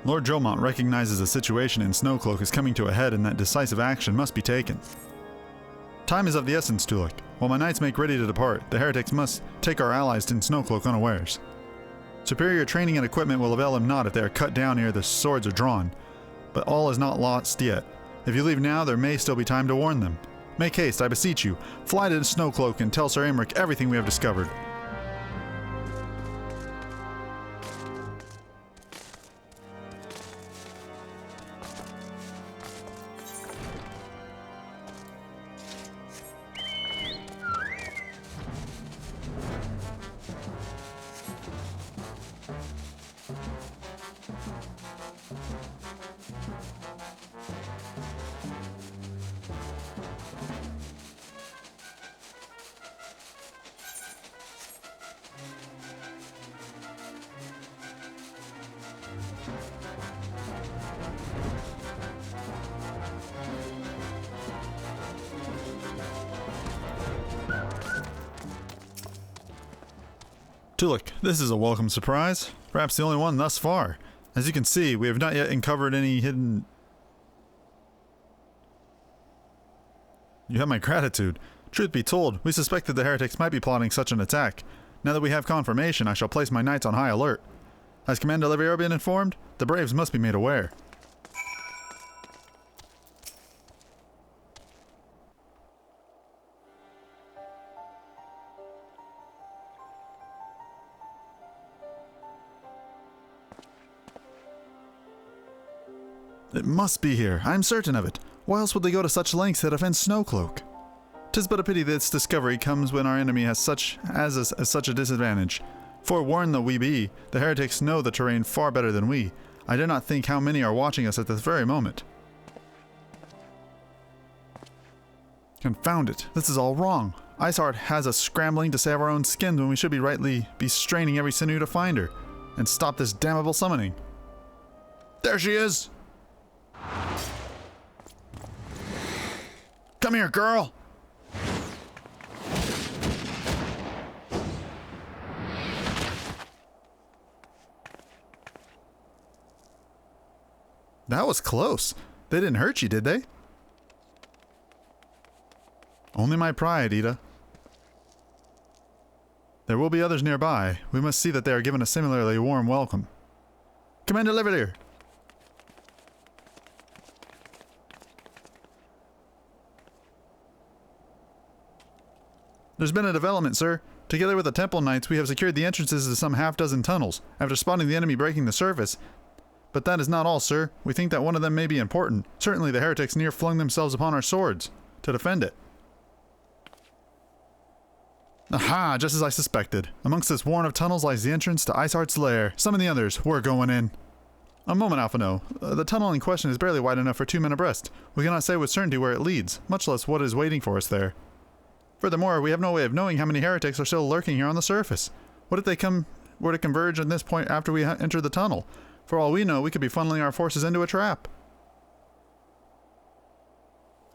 S1: Lord Jomont recognizes the situation in Snowcloak is coming to a head and that decisive action must be taken. Time is of the essence, Tolucc. While my knights make ready to depart, the heretics must take our allies in Snowcloak unawares. Superior training and equipment will avail them not if they are cut down ere the swords are drawn. But all is not lost yet. If you leave now, there may still be time to warn them. Make haste, I beseech you. Fly to Snowcloak and tell Sir Aymeric everything we have discovered. Tolucc, this is a welcome surprise. Perhaps the only one thus far. As you can see, we have not yet uncovered any hidden... You have my gratitude. Truth be told, we suspected the heretics might be plotting such an attack. Now that we have confirmation, I shall place my knights on high alert. Has Commander Olivier been informed? The Braves must be made aware. It must be here. I am certain of it. Why else would they go to such lengths to defend Snowcloak? 'Tis but a pity this discovery comes when our enemy has such a disadvantage. Forewarned though we be, the heretics know the terrain far better than we. I dare not think how many are watching us at this very moment. Confound it. This is all wrong. Iceheart has us scrambling to save our own skins when we should be straining every sinew to find her and stop this damnable summoning. There she is! Come here, girl! That was close. They didn't hurt you, did they? Only my pride, Ida. There will be others nearby. We must see that they are given a similarly warm welcome. Commander Livelier! There's been a development, sir. Together with the Temple Knights, we have secured the entrances to some half-dozen tunnels, after spotting the enemy breaking the surface. But that is not all, sir. We think that one of them may be important. Certainly the heretics near flung themselves upon our swords to defend it. Aha! Just as I suspected. Amongst this warren of tunnels lies the entrance to Iceheart's lair. Summon the others. We're going in. A moment, Alphino. The tunnel in question is barely wide enough for 2 men abreast. We cannot say with certainty where it leads, much less what is waiting for us there. Furthermore, we have no way of knowing how many heretics are still lurking here on the surface. What if they were to converge at this point after we enter the tunnel? For all we know, we could be funneling our forces into a trap.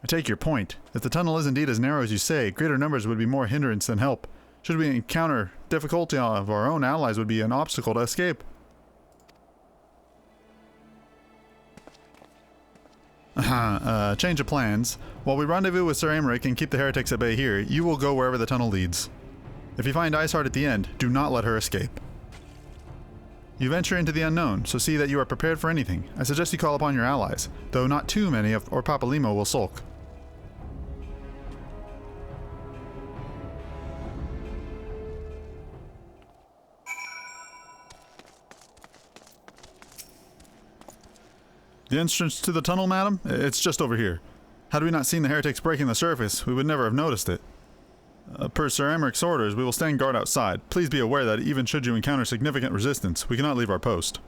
S1: I take your point. If the tunnel is indeed as narrow as you say, greater numbers would be more hindrance than help. Should we encounter difficulty of our own, allies would be an obstacle to escape. Change of plans. While we rendezvous with Sir Aymeric and keep the heretics at bay here, you will go wherever the tunnel leads. If you find Iceheart at the end, do not let her escape. You venture into the unknown, so see that you are prepared for anything. I suggest you call upon your allies, though not too many or Papalimo will sulk. The entrance to the tunnel, madam? It's just over here. Had we not seen the heretics breaking the surface, we would never have noticed it. Per Sir Americ's orders, we will stand guard outside. Please be aware that even should you encounter significant resistance, we cannot leave our post.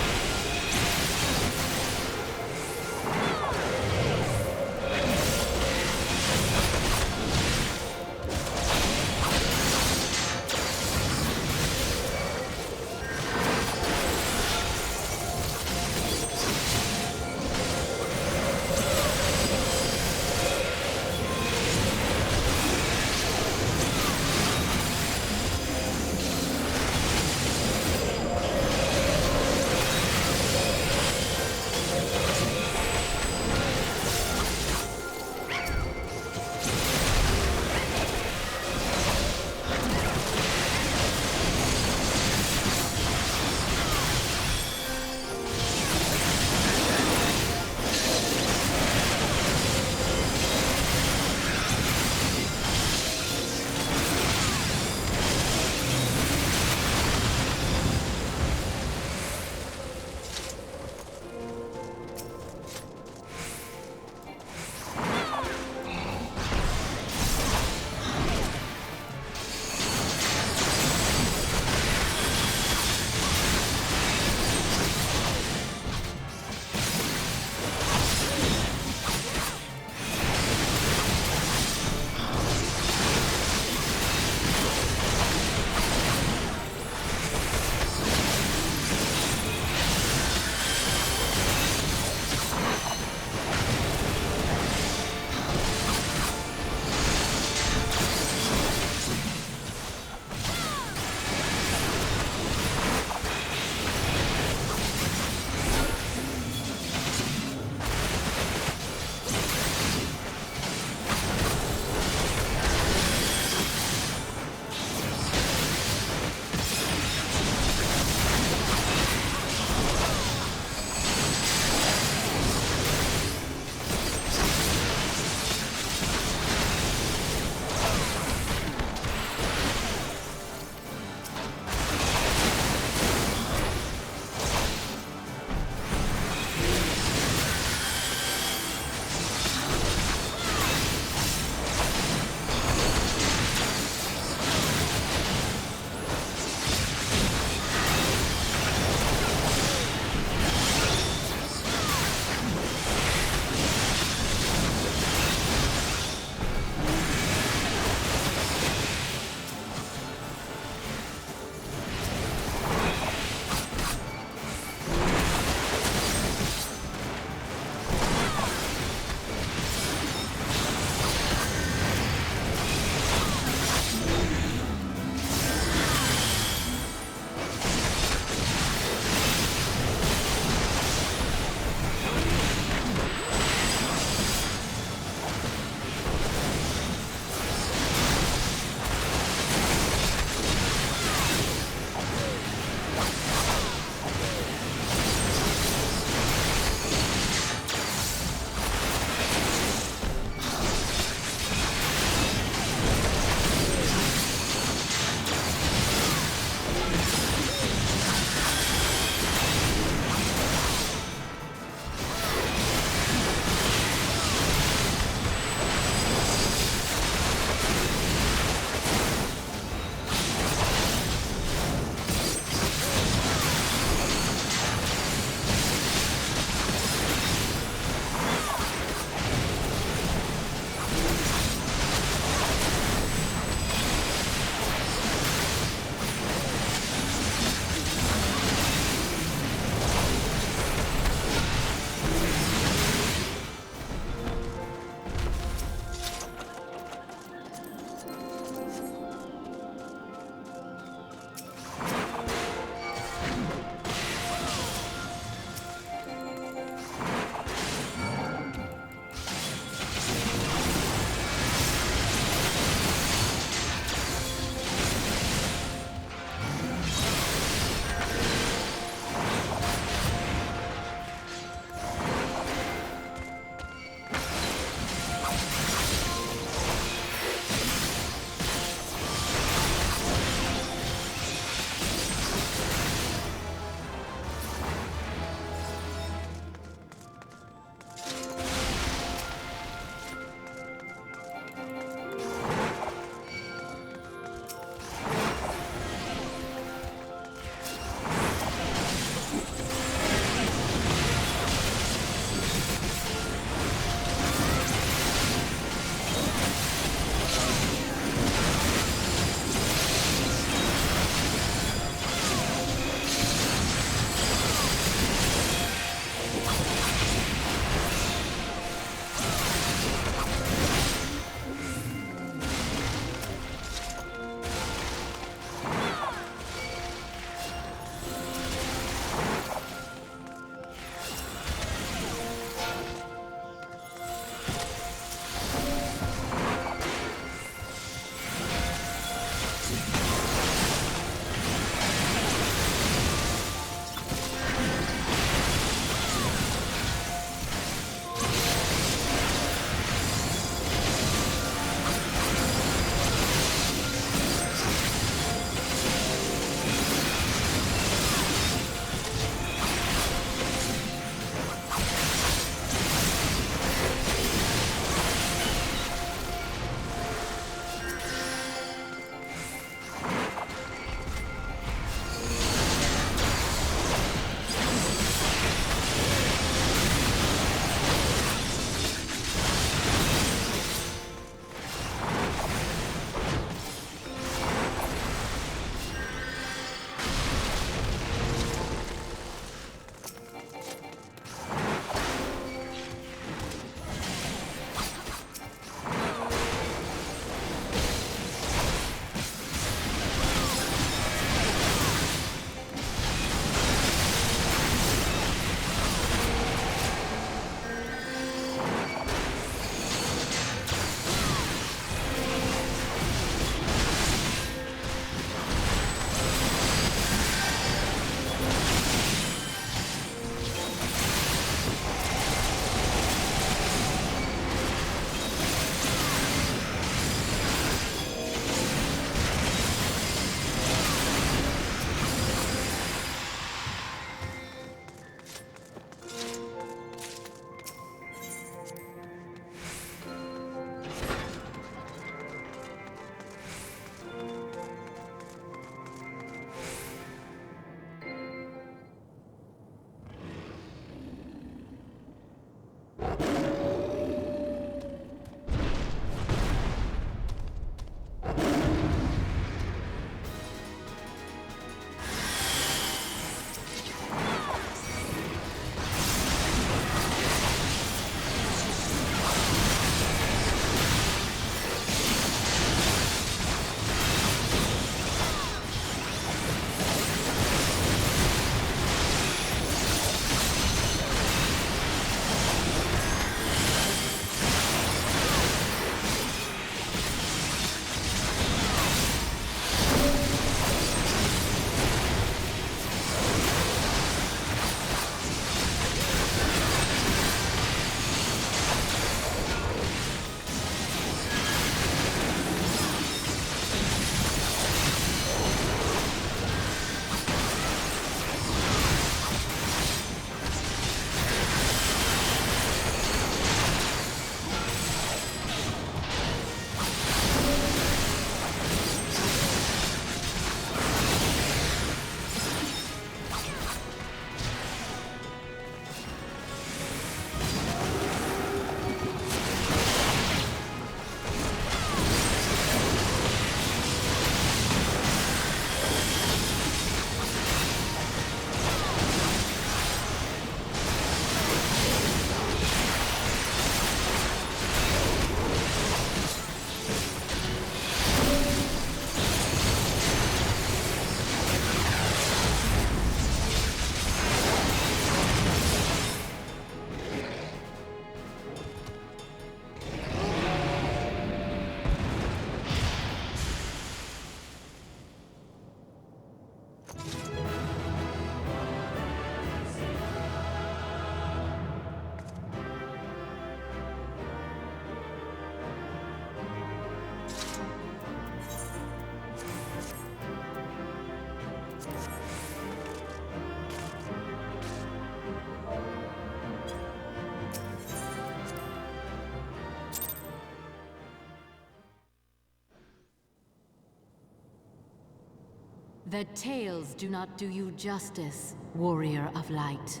S7: The tales do not do you justice, warrior of light.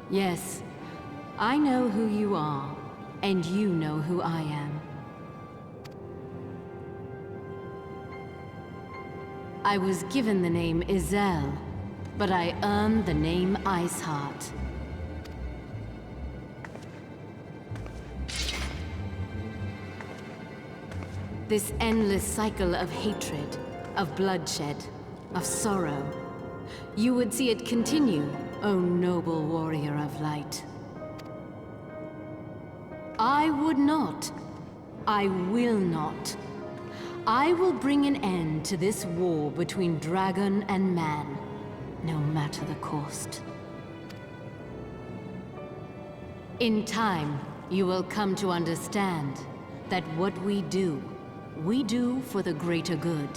S7: Yes, I know who you are, and you know who I am. I was given the name Izel, but I earned the name Iceheart. This endless cycle of hatred, of bloodshed, of sorrow. You would see it continue, O noble warrior of light. I would not. I will not. I will bring an end to this war between dragon and man, no matter the cost. In time, you will come to understand that what we do for the greater good.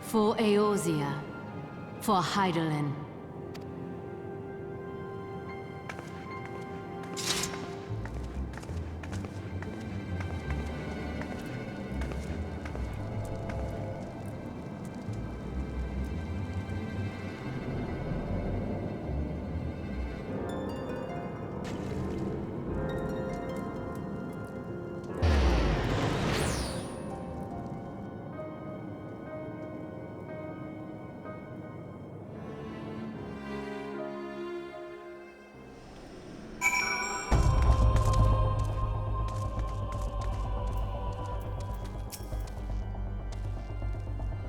S7: For Eorzea, for Hydaelyn.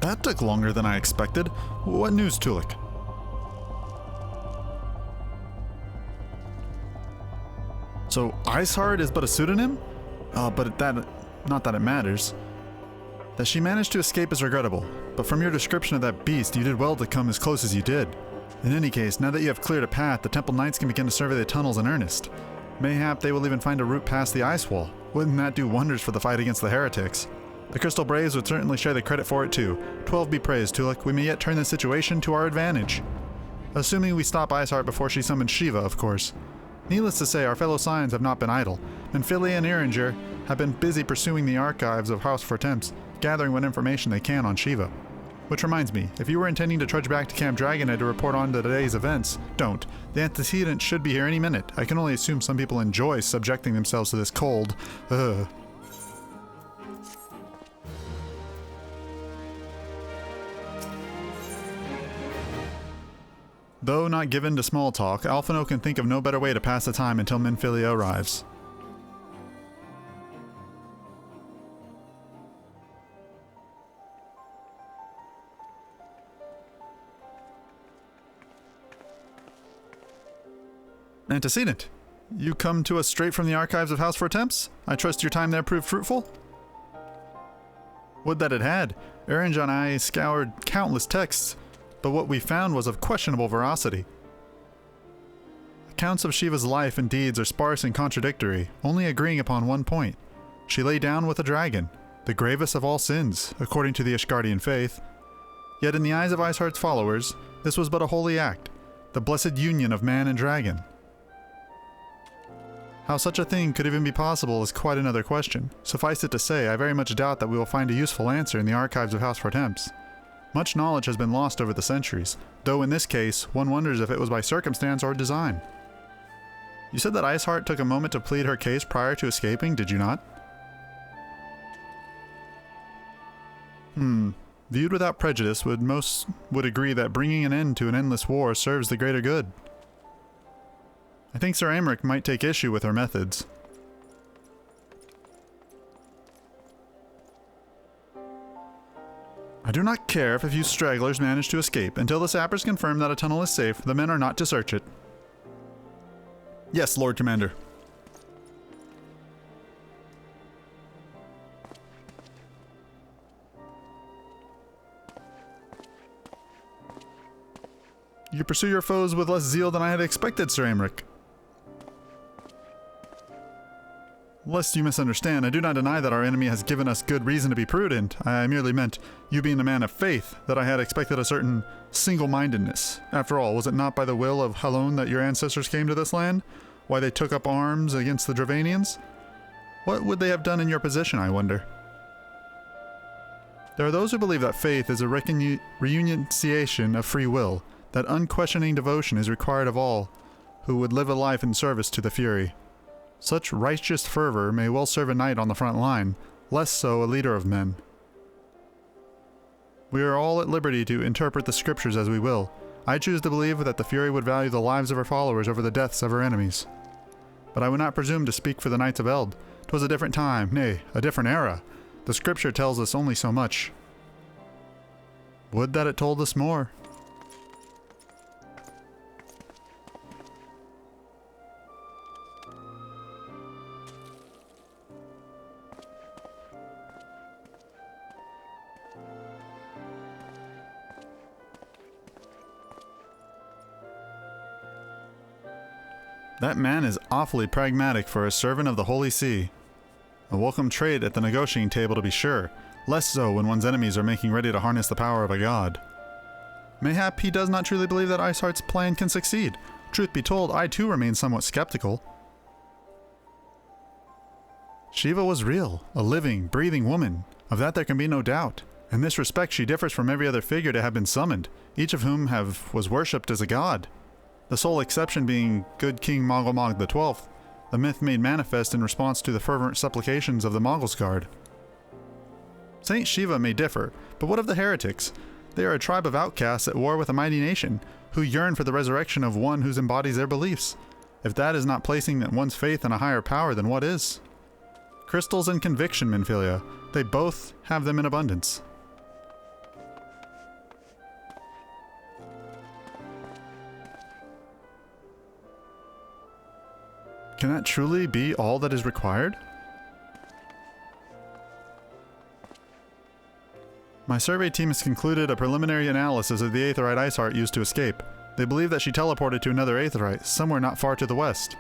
S1: That took longer than I expected. What news, Tolucc? So, Iceheart is but a pseudonym? But not that it matters. That she managed to escape is regrettable, but from your description of that beast, you did well to come as close as you did. In any case, now that you have cleared a path, the Temple Knights can begin to survey the tunnels in earnest. Mayhap they will even find a route past the ice wall. Wouldn't that do wonders for the fight against the heretics? The Crystal Braves would certainly share the credit for it too. 12 be praised, Tolucc. We may yet turn this situation to our advantage. Assuming we stop Iceheart before she summons Shiva, of course. Needless to say, our fellow Scions have not been idle. Menphilia and Iringer have been busy pursuing the archives of House Fortemps, gathering what information they can on Shiva. Which reminds me, if you were intending to trudge back to Camp Dragonhead to report on today's events, don't. The antecedent should be here any minute. I can only assume some people enjoy subjecting themselves to this cold. Though not given to small talk, Alphino can think of no better way to pass the time until Menphilia arrives. Antecedent, you come to us straight from the archives of House Fortemps? I trust your time there proved fruitful? Would that it had. Iringer and I scoured countless texts, but what we found was of questionable veracity. Accounts of Shiva's life and deeds are sparse and contradictory, only agreeing upon one point. She lay down with a dragon, the gravest of all sins, according to the Ishgardian faith. Yet in the eyes of Iceheart's followers, this was but a holy act, the blessed union of man and dragon. How such a thing could even be possible is quite another question. Suffice it to say, I very much doubt that we will find a useful answer in the archives of House Fortemps. Much knowledge has been lost over the centuries, though in this case, one wonders if it was by circumstance or design. You said that Iceheart took a moment to plead her case prior to escaping, did you not? Viewed without prejudice, most would agree that bringing an end to an endless war serves the greater good. I think Sir Aymeric might take issue with her methods. I do not care if a few stragglers manage to escape. Until the sappers confirm that a tunnel is safe, the men are not to search it. Yes, Lord Commander. You pursue your foes with less zeal than I had expected, Sir Aymeric. Lest you misunderstand, I do not deny that our enemy has given us good reason to be prudent. I merely meant, you being a man of faith, that I had expected a certain single-mindedness. After all, was it not by the will of Halon that your ancestors came to this land? Why they took up arms against the Dravanians? What would they have done in your position, I wonder? There are those who believe that faith is a renunciation of free will, that unquestioning devotion is required of all who would live a life in service to the Fury. Such righteous fervor may well serve a knight on the front line, less so a leader of men. We are all at liberty to interpret the scriptures as we will. I choose to believe that the Fury would value the lives of her followers over the deaths of her enemies. But I would not presume to speak for the Knights of Eld. 'Twas a different time, nay, a different era. The scripture tells us only so much. Would that it told us more. That man is awfully pragmatic for a servant of the Holy See. A welcome trait at the negotiating table to be sure, less so when one's enemies are making ready to harness the power of a god. Mayhap he does not truly believe that Iceheart's plan can succeed. Truth be told, I too remain somewhat skeptical. Shiva was real, a living, breathing woman. Of that there can be no doubt. In this respect she differs from every other figure to have been summoned, each of whom was worshipped as a god. The sole exception being good King Mogulmog XII, the myth made manifest in response to the fervent supplications of the Mogul's Guard. Saint Shiva may differ, but what of the heretics? They are a tribe of outcasts at war with a mighty nation, who yearn for the resurrection of one who embodies their beliefs. If that is not placing one's faith in a higher power, then what is? Crystals and conviction, Minfilia. They both have them in abundance. Can that truly be all that is required? My survey team has concluded a preliminary analysis of the Aetheryte Iceheart used to escape. They believe that she teleported to another Aetheryte, somewhere not far to the west.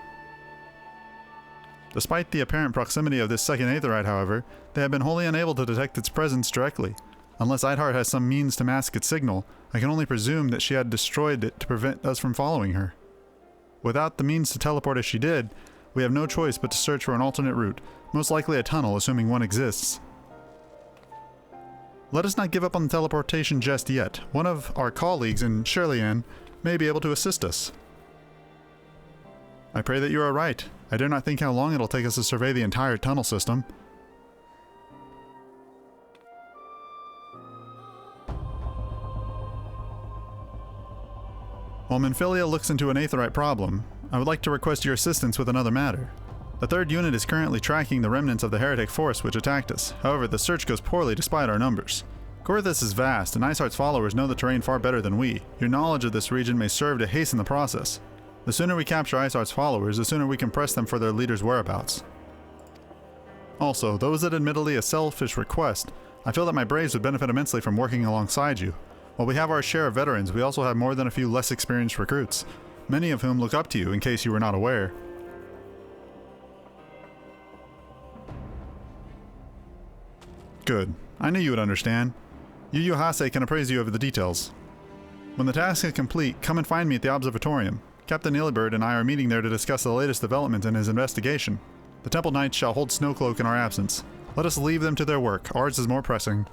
S1: Despite the apparent proximity of this second Aetheryte, however, they have been wholly unable to detect its presence directly. Unless Iceheart has some means to mask its signal, I can only presume that she had destroyed it to prevent us from following her. Without the means to teleport as she did, we have no choice but to search for an alternate route, most likely a tunnel, assuming one exists. Let us not give up on the teleportation just yet. One of our colleagues in Shirley-Ann may be able to assist us. I pray that you are right. I dare not think how long it'll take us to survey the entire tunnel system. While Minfilia looks into an Aetheryte problem, I would like to request your assistance with another matter. The 3rd unit is currently tracking the remnants of the heretic force which attacked us. However, the search goes poorly despite our numbers. Gorthus is vast, and Iceheart's followers know the terrain far better than we. Your knowledge of this region may serve to hasten the process. The sooner we capture Iceheart's followers, the sooner we can press them for their leader's whereabouts. Also, though it is admittedly a selfish request, I feel that my braves would benefit immensely from working alongside you. While we have our share of veterans, we also have more than a few less experienced recruits, many of whom look up to you in case you were not aware. Good. I knew you would understand. Yu Hase can appraise you of the details. When the task is complete, come and find me at the Observatorium. Captain Illibird and I are meeting there to discuss the latest developments in his investigation. The Temple Knights shall hold Snowcloak in our absence. Let us leave them to their work. Ours is more pressing.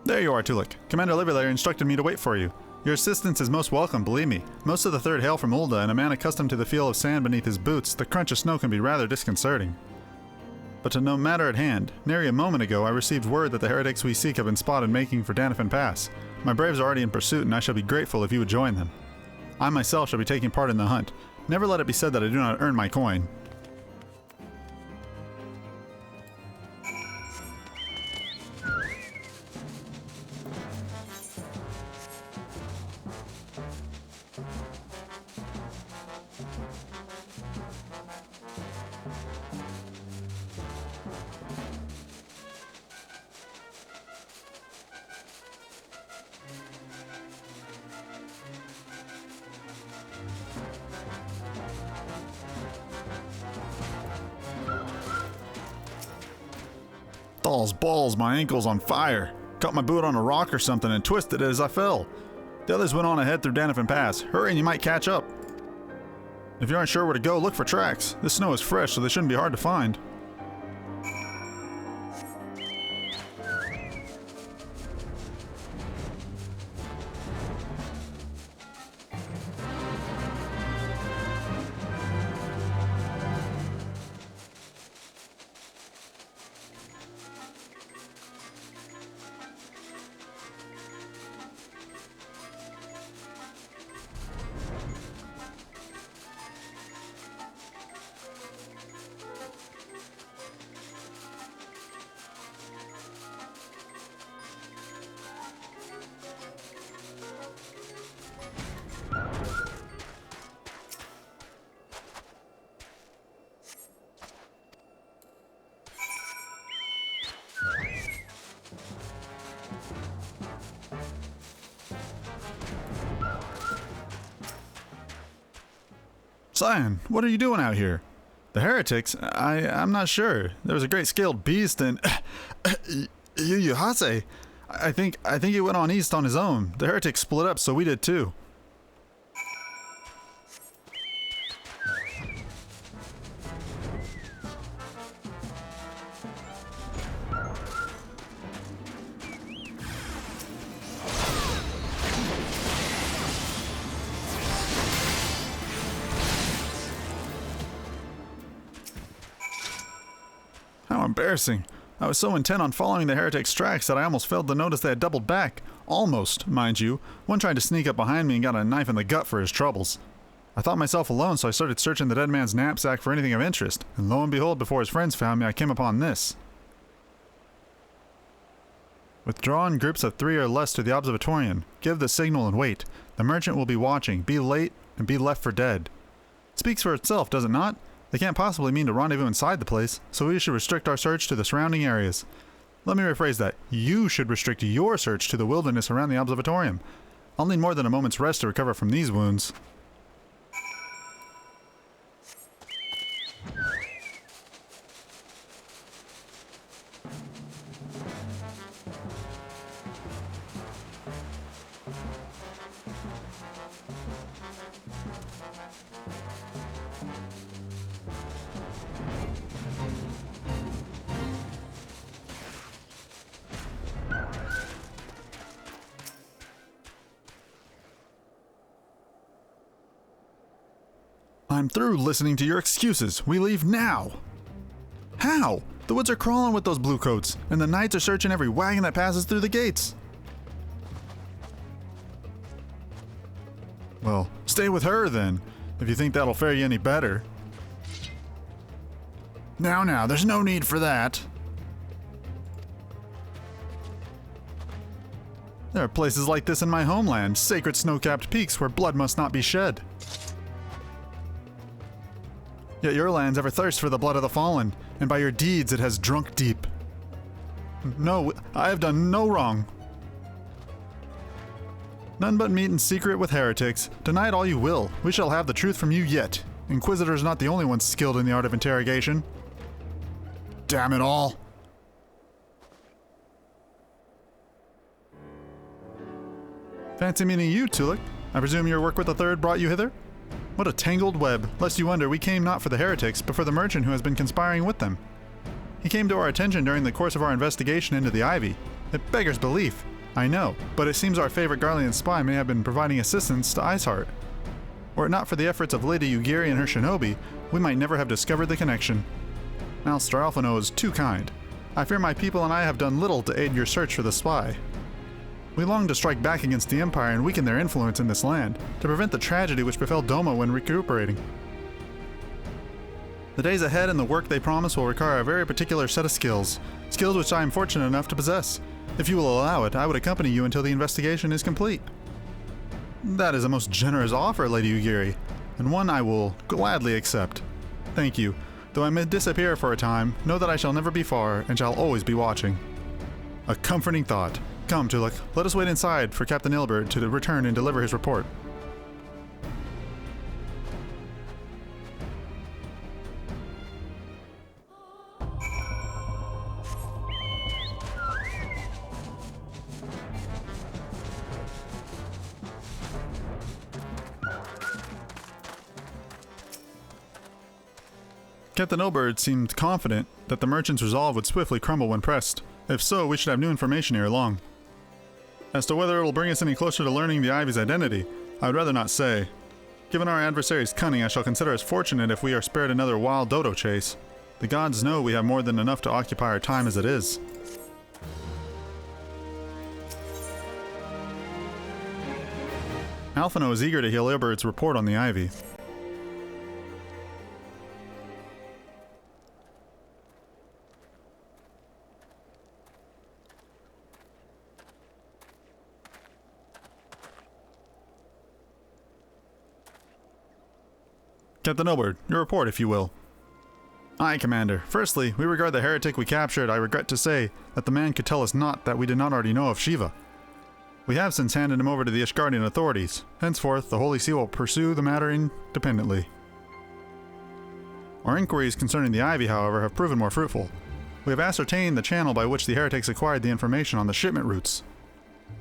S1: There you are, Tolucc. Commander Livelair instructed me to wait for you. Your assistance is most welcome, believe me. Most of the 3rd hail from Ul'dah, and a man accustomed to the feel of sand beneath his boots, the crunch of snow can be rather disconcerting. But to no matter at hand, nary a moment ago I received word that the heretics we seek have been spotted making for Danafin Pass. My braves are already in pursuit, and I shall be grateful if you would join them. I myself shall be taking part in the hunt. Never let it be said that I do not earn my coin. Balls, my ankle's on fire. Caught my boot on a rock or something and twisted it as I fell. The others went on ahead through Danifin Pass. Hurry and you might catch up. If you aren't sure where to go, look for tracks. This snow is fresh, so they shouldn't be hard to find. Scion, what are you doing out here? The heretics? I'm not sure. There was a great scaled beast and... Hase. I think he went on east on his own. The heretics split up, so we did too. How embarrassing. I was so intent on following the heretics' tracks that I almost failed to notice they had doubled back. Almost, mind you. One tried to sneak up behind me and got a knife in the gut for his troubles. I thought myself alone, so I started searching the dead man's knapsack for anything of interest, and lo and behold, before his friends found me, I came upon this. Withdraw in groups of 3 or less to the observatorium. Give the signal and wait. The merchant will be watching. Be late and be left for dead. It speaks for itself, does it not? They can't possibly mean to rendezvous inside the place, so we should restrict our search to the surrounding areas. Let me rephrase that. You should restrict your search to the wilderness around the observatorium. I'll need more than a moment's rest to recover from these wounds. I'm through listening to your excuses. We leave now. How? The woods are crawling with those bluecoats, and the knights are searching every wagon that passes through the gates. Well, stay with her then, if you think that'll fare you any better. Now, there's no need for that. There are places like this in my homeland, sacred snow-capped peaks where blood must not be shed. Yet your lands ever thirst for the blood of the fallen, and by your deeds it has drunk deep. No, I have done no wrong. None but meet in secret with heretics. Deny it all you will. We shall have the truth from you yet. Inquisitors are not the only ones skilled in the art of interrogation. Damn it all. Fancy meeting you, Tolucc. I presume your work with the Third brought you hither? What a tangled web, lest you wonder we came not for the heretics, but for the merchant who has been conspiring with them. He came to our attention during the course of our investigation into the Ivy. It beggars belief, I know, but it seems our favorite Garlean spy may have been providing assistance to Iceheart. Were it not for the efforts of Lady Ugiri and her shinobi, we might never have discovered the connection. Master Alphino is too kind. I fear my people and I have done little to aid your search for the spy. We long to strike back against the Empire and weaken their influence in this land, to prevent the tragedy which befell Doma when recuperating. The days ahead and the work they promise will require a very particular set of skills which I am fortunate enough to possess. If you will allow it, I would accompany you until the investigation is complete. That is a most generous offer, Lady Ugiri, and one I will gladly accept. Thank you. Though I may disappear for a time, know that I shall never be far and shall always be watching. A comforting thought. Come, Tolucc, let us wait inside for Captain Ilbert to return and deliver his report. Captain Ilbert seemed confident that the merchant's resolve would swiftly crumble when pressed. If so, we should have new information ere long. As to whether it'll bring us any closer to learning the Ivy's identity, I would rather not say. Given our adversary's cunning, I shall consider us fortunate if we are spared another wild dodo chase. The gods know we have more than enough to occupy our time as it is. Alphino is eager to hear Ilbert's report on the Ivy. Captain Ilbert, your report, if you will. Aye, Commander. Firstly, we regard the heretic we captured. I regret to say that the man could tell us naught that we did not already know of Shiva. We have since handed him over to the Ishgardian authorities. Henceforth, the Holy See will pursue the matter independently. Our inquiries concerning the Ivy, however, have proven more fruitful. We have ascertained the channel by which the heretics acquired the information on the shipment routes.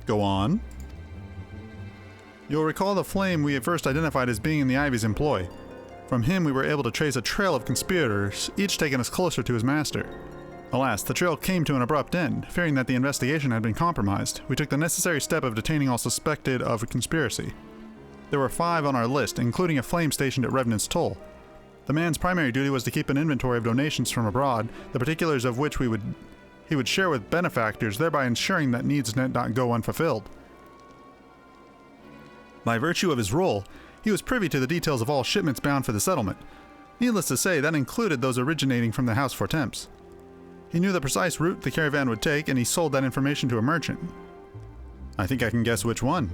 S1: Go on. You'll recall the flame we had first identified as being in the Ivy's employ. From him we were able to trace a trail of conspirators, each taking us closer to his master. Alas, the trail came to an abrupt end. Fearing that the investigation had been compromised, we took the necessary step of detaining all suspected of a conspiracy. There were 5 on our list, including a flame stationed at Revenant's Toll. The man's primary duty was to keep an inventory of donations from abroad, the particulars of which he would share with benefactors, thereby ensuring that needs did not go unfulfilled. By virtue of his role, he was privy to the details of all shipments bound for the settlement. Needless to say, that included those originating from the House Fortemps. He knew the precise route the caravan would take, and he sold that information to a merchant. I think I can guess which one.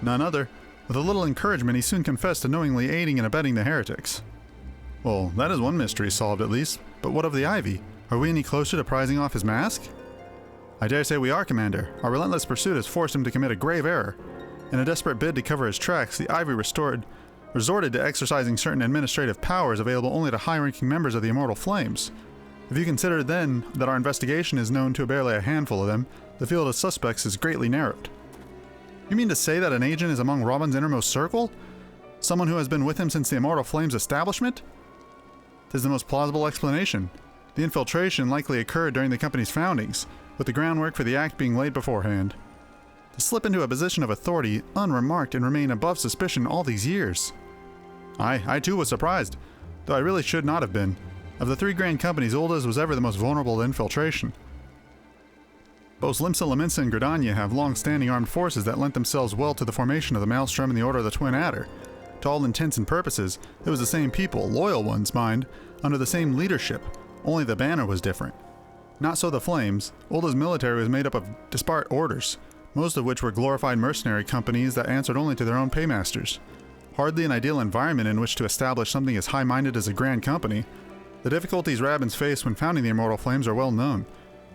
S1: None other. With a little encouragement, he soon confessed to knowingly aiding and abetting the heretics. Well, that is one mystery solved at least, but what of the Ivy? Are we any closer to prizing off his mask? I dare say we are, Commander. Our relentless pursuit has forced him to commit a grave error. In a desperate bid to cover his tracks, the Ivy resorted to exercising certain administrative powers available only to high-ranking members of the Immortal Flames. If you consider then that our investigation is known to barely a handful of them, the field of suspects is greatly narrowed. You mean to say that an agent is among Robin's innermost circle? Someone who has been with him since the Immortal Flames' establishment? 'Tis the most plausible explanation. The infiltration likely occurred during the company's foundings, with the groundwork for the act being laid beforehand. To slip into a position of authority unremarked and remain above suspicion all these years. I too was surprised, though I really should not have been. Of the 3 grand companies, Ulda's was ever the most vulnerable to infiltration. Both Limsa, Laminsa, and Gridania have long-standing armed forces that lent themselves well to the formation of the Maelstrom and the Order of the Twin Adder. To all intents and purposes, it was the same people, loyal ones, mind, under the same leadership, only the banner was different. Not so the Flames. Ulda's military was made up of disparate orders, most of which were glorified mercenary companies that answered only to their own paymasters. Hardly an ideal environment in which to establish something as high-minded as a grand company. The difficulties Rabins faced when founding the Immortal Flames are well known.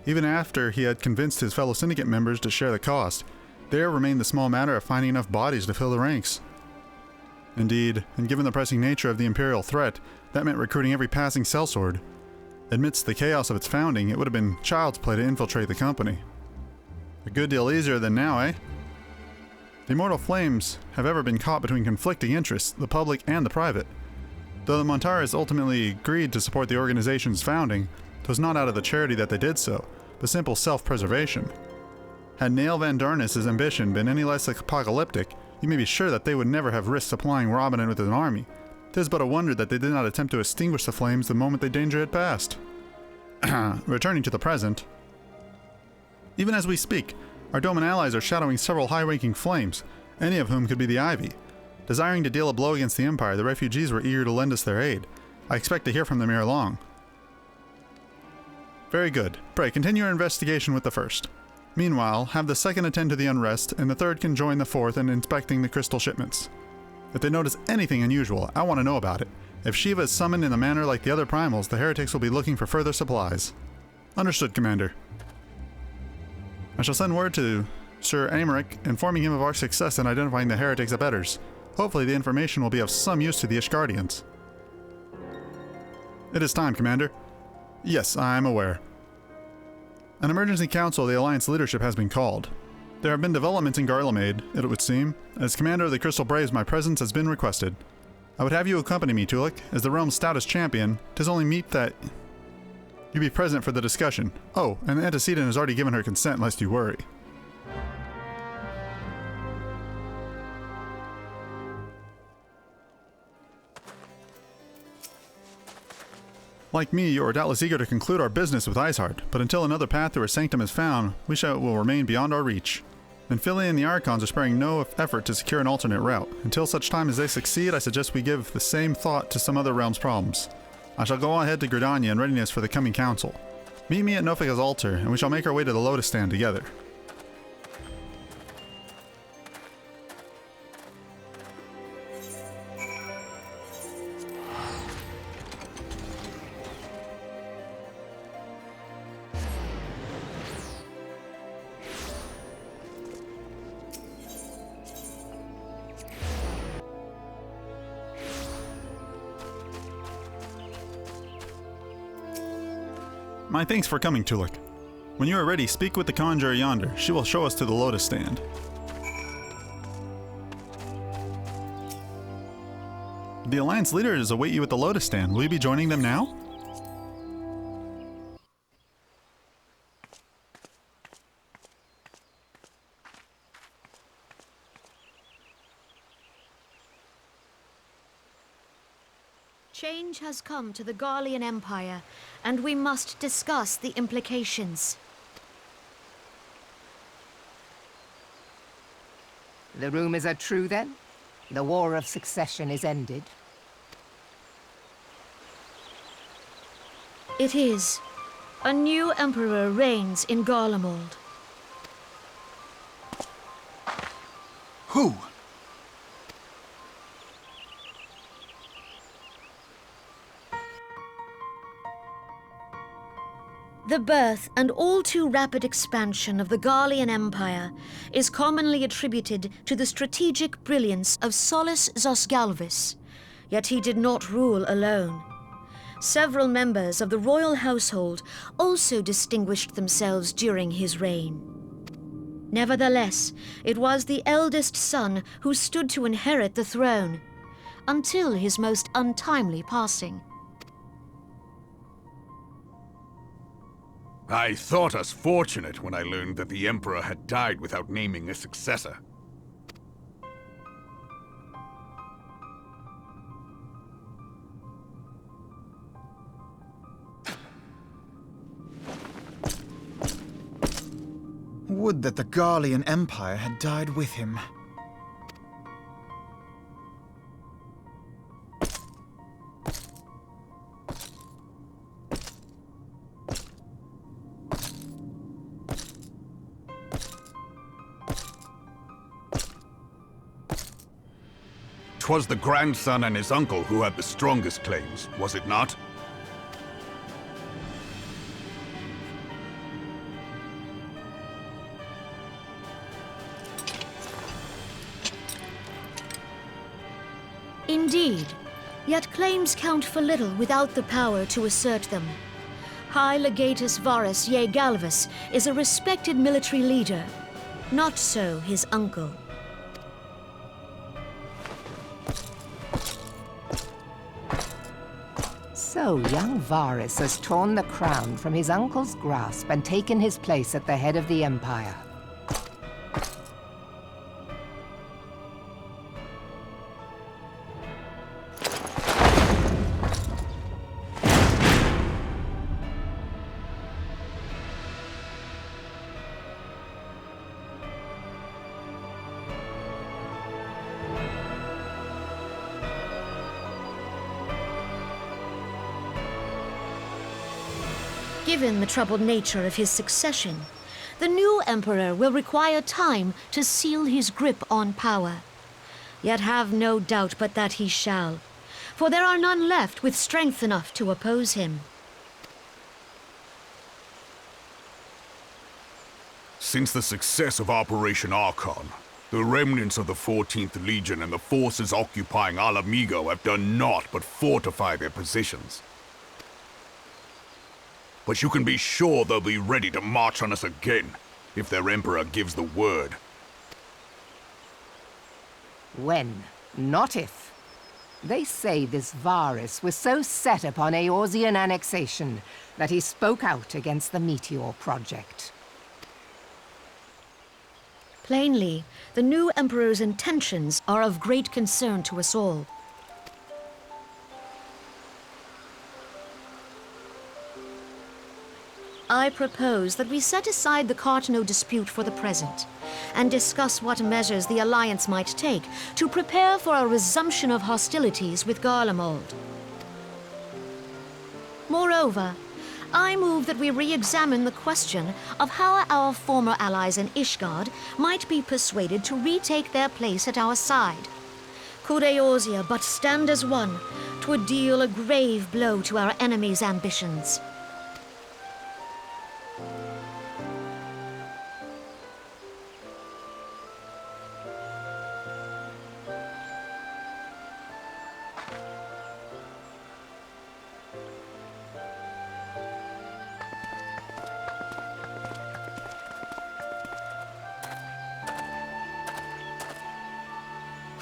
S1: Even after he had convinced his fellow syndicate members to share the cost, there remained the small matter of finding enough bodies to fill the ranks. Indeed, and given the pressing nature of the Imperial threat, that meant recruiting every passing sellsword. Amidst the chaos of its founding, it would have been child's play to infiltrate the company. A good deal easier than now, eh? The Immortal Flames have ever been caught between conflicting interests, the public and the private. Though the Montaras ultimately agreed to support the organization's founding, it was not out of the charity that they did so, but simple self-preservation. Had Nael Van Darnus' ambition been any less apocalyptic, you may be sure that they would never have risked supplying Robin with an army. 'Tis but a wonder that they did not attempt to extinguish the flames the moment the danger had passed. Returning to the present. Even as we speak, our Doman allies are shadowing several high-ranking flames, any of whom could be the Ivy. Desiring to deal a blow against the Empire, the refugees were eager to lend us their aid. I expect to hear from them ere long. Very good. Pray, continue your investigation with the first. Meanwhile, have the second attend to the unrest, and the third can join the fourth in inspecting the crystal shipments. If they notice anything unusual, I want to know about it. If Shiva is summoned in a manner like the other primals, the heretics will be looking for further supplies. Understood, Commander. I shall send word to Sir Amaric, informing him of our success in identifying the heretics' abettors. Hopefully the information will be of some use to the Ishgardians. It is time, Commander. Yes, I am aware. An emergency council of the Alliance leadership has been called. There have been developments in Garlemade, it would seem. As commander of the Crystal Braves, my presence has been requested. I would have you accompany me, Tolucc. As the realm's stoutest champion, 'tis only meet that you be present for the discussion. Oh, and the antecedent has already given her consent, lest you worry. Like me, you are doubtless eager to conclude our business with Iceheart, but until another path to her sanctum is found, will remain beyond our reach. Then Philly and the Archons are sparing no effort to secure an alternate route. Until such time as they succeed, I suggest we give the same thought to some other realm's problems. I shall go ahead to Gridania in readiness for the coming council. Meet me at Nofika's altar, and we shall make our way to the Lotus Stand together. My thanks for coming, Tolucc. When you are ready, speak with the conjurer yonder. She will show us to the Lotus Stand. The Alliance leaders await you at the Lotus Stand. Will you be joining them now?
S9: Change has come to the Garlean Empire, and we must discuss the implications.
S10: The rumors are true, then? The War of Succession is ended?
S9: It is. A new emperor reigns in Garlemald.
S6: Who?
S9: The birth and all too rapid expansion of the Garlean Empire is commonly attributed to the strategic brilliance of Solus Zosgalvis, yet he did not rule alone. Several members of the royal household also distinguished themselves during his reign. Nevertheless, it was the eldest son who stood to inherit the throne, until his most untimely passing.
S3: I thought us fortunate when I learned that the Emperor had died without naming a successor.
S6: Would that the Garlean Empire had died with him.
S3: 'Twas the grandson and his uncle who had the strongest claims, was it not?
S9: Indeed, yet claims count for little without the power to assert them. High Legatus Varus Ye Galvus is a respected military leader. Not so his uncle.
S10: So young Varus has torn the crown from his uncle's grasp and taken his place at the head of the Empire.
S9: Given the troubled nature of his succession, the new emperor will require time to seal his grip on power. Yet have no doubt but that he shall, for there are none left with strength enough to oppose him.
S3: Since the success of Operation Archon, the remnants of the 14th Legion and the forces occupying Alamigo have done naught but fortify their positions. But you can be sure they'll be ready to march on us again, if their Emperor gives the word.
S10: When, not if. They say this Varus was so set upon Eorzean annexation that he spoke out against the Meteor Project.
S9: Plainly, the new Emperor's intentions are of great concern to us all. I propose that we set aside the Cartano dispute for the present, and discuss what measures the Alliance might take to prepare for a resumption of hostilities with Garlemald. Moreover, I move that we re-examine the question of how our former allies in Ishgard might be persuaded to retake their place at our side. Could Eorzea but stand as one, 'twould deal a grave blow to our enemies' ambitions.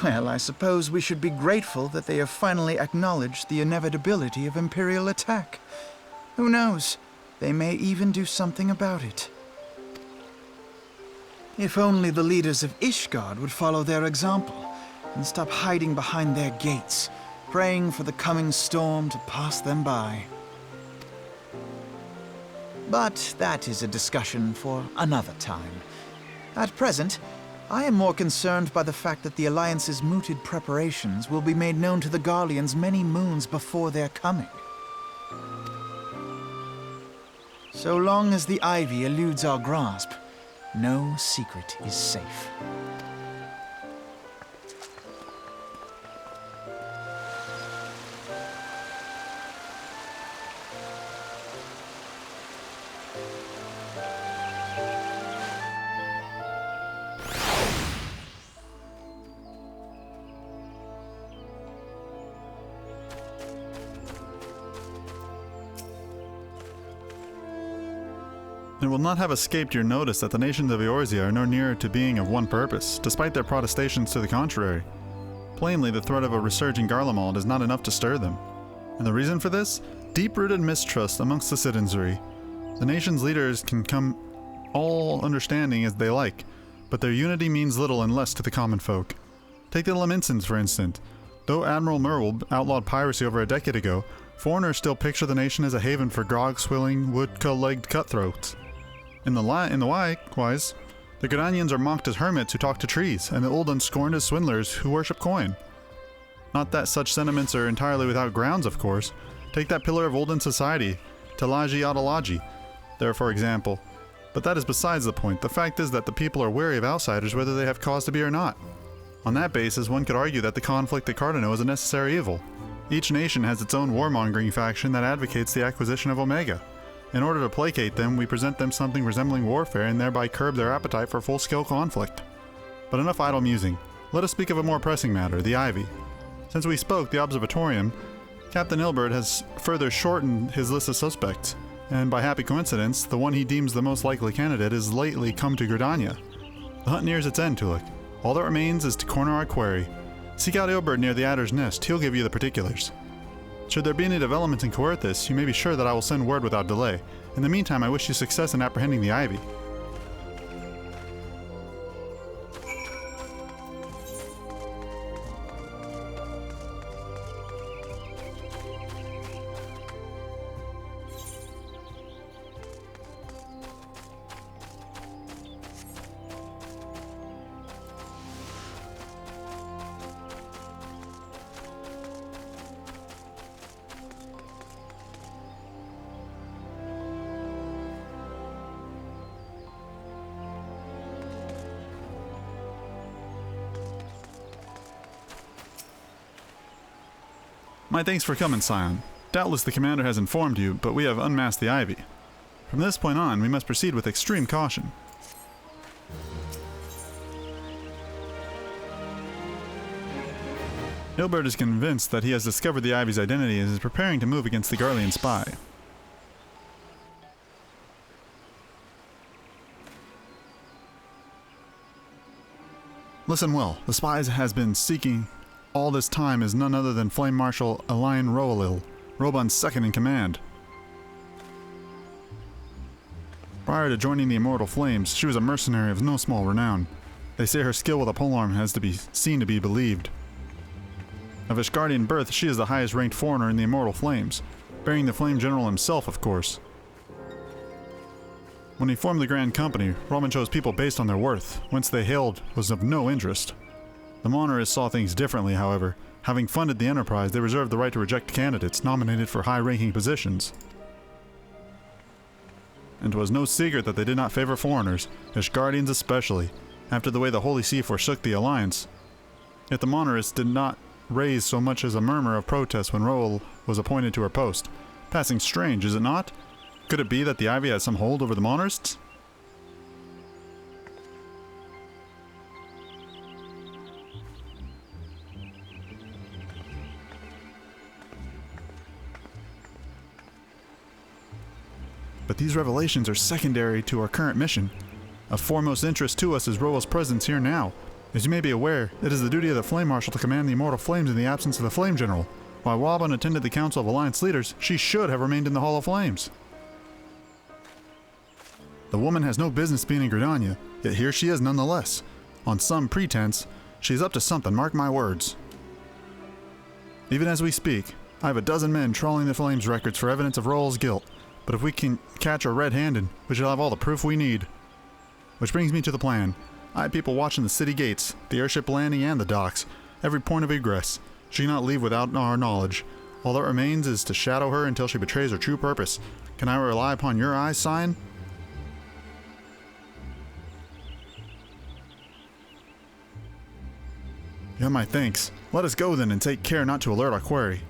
S6: Well, I suppose we should be grateful that they have finally acknowledged the inevitability of Imperial attack. Who knows? They may even do something about it. If only the leaders of Ishgard would follow their example and stop hiding behind their gates, praying for the coming storm to pass them by. But that is a discussion for another time. At present, I am more concerned by the fact that the Alliance's mooted preparations will be made known to the Garleans many moons before their coming. So long as the Ivy eludes our grasp, no secret is safe.
S1: It will not have escaped your notice that the nations of Eorzea are no nearer to being of one purpose, despite their protestations to the contrary. Plainly, the threat of a resurging Garlemald is not enough to stir them. And the reason for this? Deep-rooted mistrust amongst the citizenry. The nation's leaders can come all understanding as they like, but their unity means little unless to the common folk. Take the Laminsons, for instance. Though Admiral Merwell outlawed piracy over a decade ago, foreigners still picture the nation as a haven for grog-swilling, wood-legged cutthroats. In the likewise, the Gridanians are mocked as hermits who talk to trees, and the Uldan scorned as swindlers who worship coin. Not that such sentiments are entirely without grounds, of course. Take that pillar of Uldan society, Talaji Adalaji, there for example. But that is besides the point. The fact is that the people are wary of outsiders whether they have cause to be or not. On that basis, one could argue that the conflict at Cardano is a necessary evil. Each nation has its own warmongering faction that advocates the acquisition of Omega. In order to placate them, we present them something resembling warfare and thereby curb their appetite for full-scale conflict. But enough idle musing. Let us speak of a more pressing matter, the Ivy. Since we spoke the Observatorium, Captain Ilbert has further shortened his list of suspects, and by happy coincidence, the one he deems the most likely candidate has lately come to Gridania. The hunt nears its end, Tolucc. All that remains is to corner our quarry. Seek out Ilbert near the Adder's Nest. He'll give you the particulars. Should there be any developments in Coerthas, you may be sure that I will send word without delay. In the meantime, I wish you success in apprehending the Ivy. My thanks for coming, Scion. Doubtless the commander has informed you, but we have unmasked the Ivy. From this point on, we must proceed with extreme caution. Ilbert is convinced that he has discovered the Ivy's identity and is preparing to move against the Garlean spy. Listen well, the spy has been seeking all this time is none other than Flame Marshal Alain Roalil, Robon's second in command. Prior to joining the Immortal Flames, she was a mercenary of no small renown. They say her skill with a polearm has to be seen to be believed. Of Ishgardian birth, she is the highest ranked foreigner in the Immortal Flames, bearing the Flame General himself, of course. When he formed the Grand Company, Roman chose people based on their worth. Whence they hailed was of no interest. The Monarchists saw things differently, however. Having funded the enterprise, they reserved the right to reject candidates nominated for high-ranking positions. And 'twas no secret that they did not favor foreigners, Ishgardians especially, after the way the Holy See forsook the Alliance. Yet the Monarchists did not raise so much as a murmur of protest when Roel was appointed to her post. Passing strange, is it not? Could it be that the Ivy has some hold over the Monarchists? But these revelations are secondary to our current mission. Of foremost interest to us is Roel's presence here now. As you may be aware, it is the duty of the Flame Marshal to command the Immortal Flames in the absence of the Flame General. While Robin attended the Council of Alliance Leaders, she should have remained in the Hall of Flames. The woman has no business being in Gridania, yet here she is nonetheless. On some pretense, she is up to something, mark my words. Even as we speak, I have a dozen men trawling the Flames records for evidence of Roel's guilt, but if we can catch her red-handed, we shall have all the proof we need. Which brings me to the plan. I have people watching the city gates, the airship landing, and the docks, every point of egress. She cannot leave without our knowledge. All that remains is to shadow her until she betrays her true purpose. Can I rely upon your eyes, Scion? You have my thanks. Let us go then and take care not to alert our quarry.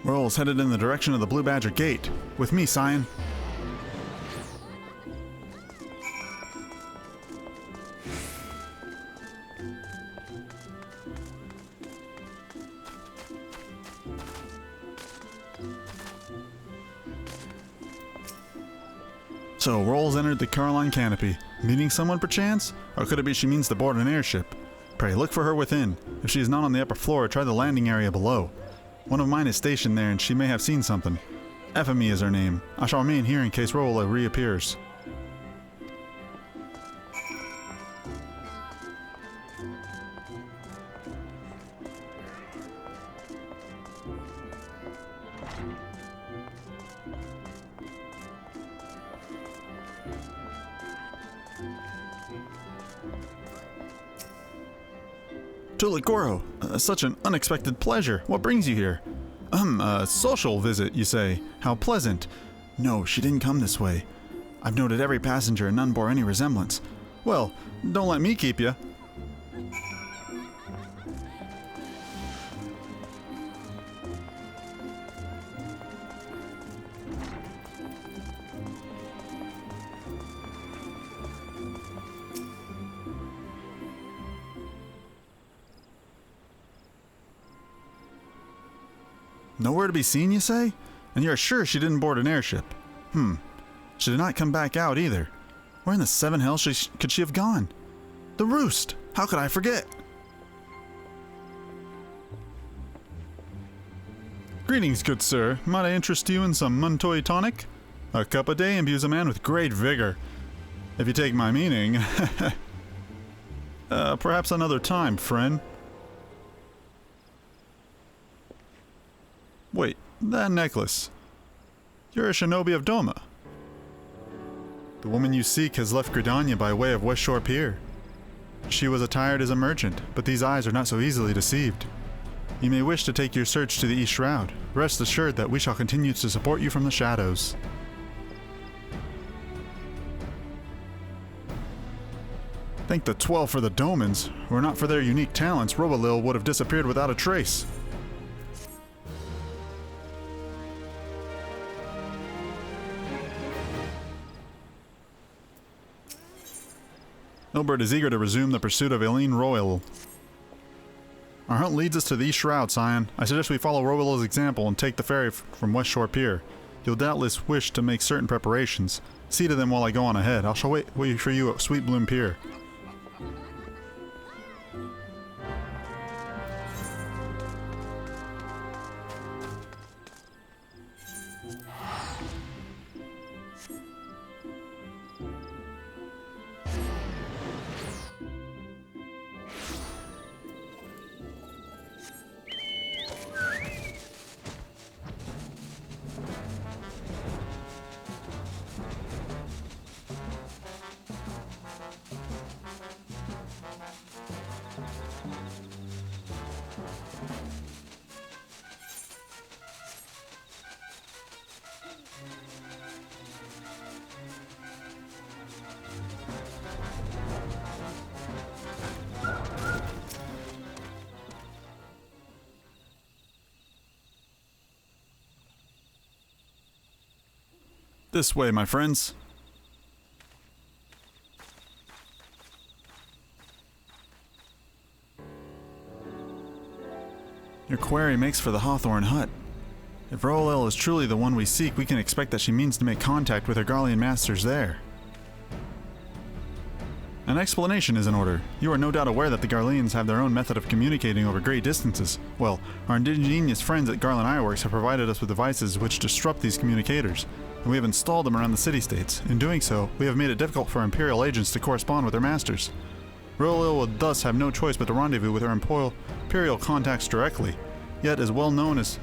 S1: Roel's headed in the direction of the Blue Badger Gate. With me, Scion. So, Roel's entered the Caroline Canopy. Meeting someone perchance? Or could it be she means to board an airship? Pray, look for her within. If she is not on the upper floor, try the landing area below. One of mine is stationed there and she may have seen something. Ephemy is her name. I shall remain here in case Roel reappears. Tolucc, such an unexpected pleasure. What brings you here? A social visit, you say? How pleasant. No, she didn't come this way. I've noted every passenger and none bore any resemblance. Well, don't let me keep you. Nowhere to be seen, you say? And you're sure she didn't board an airship? She did not come back out either. Where in the seven hells could she have gone? The Roost! How could I forget? Greetings, good sir. Might I interest you in some Muntoy tonic? A cup a day imbues a man with great vigor. If you take my meaning. Perhaps another time, friend. Wait, that necklace. You're a shinobi of Doma. The woman you seek has left Gridania by way of West Shore Pier. She was attired as a merchant, but these eyes are not so easily deceived. You may wish to take your search to the East Shroud. Rest assured that we shall continue to support you from the shadows. Thank the 12 for the Domans. Were it not for their unique talents, Robalil would have disappeared without a trace. Ilbert is eager to resume the pursuit of Eileen Royal. Our hunt leads us to the East Shroud, Scion. I suggest we follow Royal's example and take the ferry from West Shore Pier. You'll doubtless wish to make certain preparations. See to them while I go on ahead. I shall wait for you at Sweet Bloom Pier. This way, my friends. Your query makes for the Hawthorne hut. If Royal is truly the one we seek, we can expect that she means to make contact with her Garlean masters there. An explanation is in order. You are no doubt aware that the Garleans have their own method of communicating over great distances. Well, our ingenious friends at Garland Ironworks have provided us with devices which disrupt these communicators, and we have installed them around the city-states. In doing so, we have made it difficult for Imperial agents to correspond with their masters. Royal will thus have no choice but to rendezvous with her Imperial contacts directly. Yet, as well known as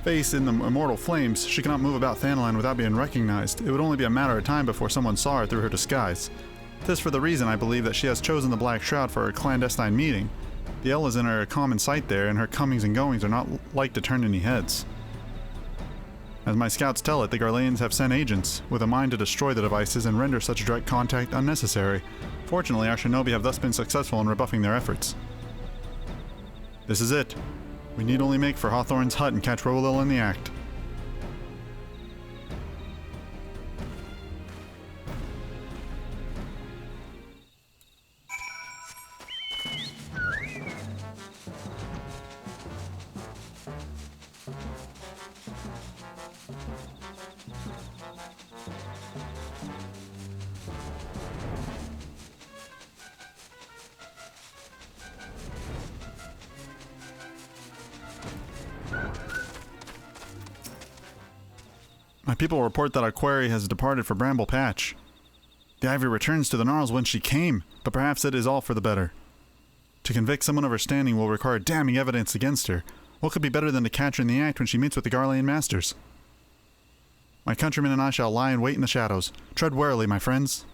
S1: face in the immortal flames, she cannot move about Thanaline without being recognized. It would only be a matter of time before someone saw her through her disguise. This for the reason, I believe, that she has chosen the Black Shroud for her clandestine meeting. The Ella's in her common sight there, and her comings and goings are not like to turn any heads. As my scouts tell it, the Garleans have sent agents, with a mind to destroy the devices and render such direct contact unnecessary. Fortunately, our shinobi have thus been successful in rebuffing their efforts. This is it. We need only make for Hawthorne's hut and catch Royal in the act. My people report that our quarry has departed for Bramble Patch. The Ivy returns to the Gnarls whence she came, but perhaps it is all for the better. To convict someone of her standing will require damning evidence against her. What could be better than to catch her in the act when she meets with the Garlean masters? My countrymen and I shall lie in wait in the shadows. Tread warily, my friends.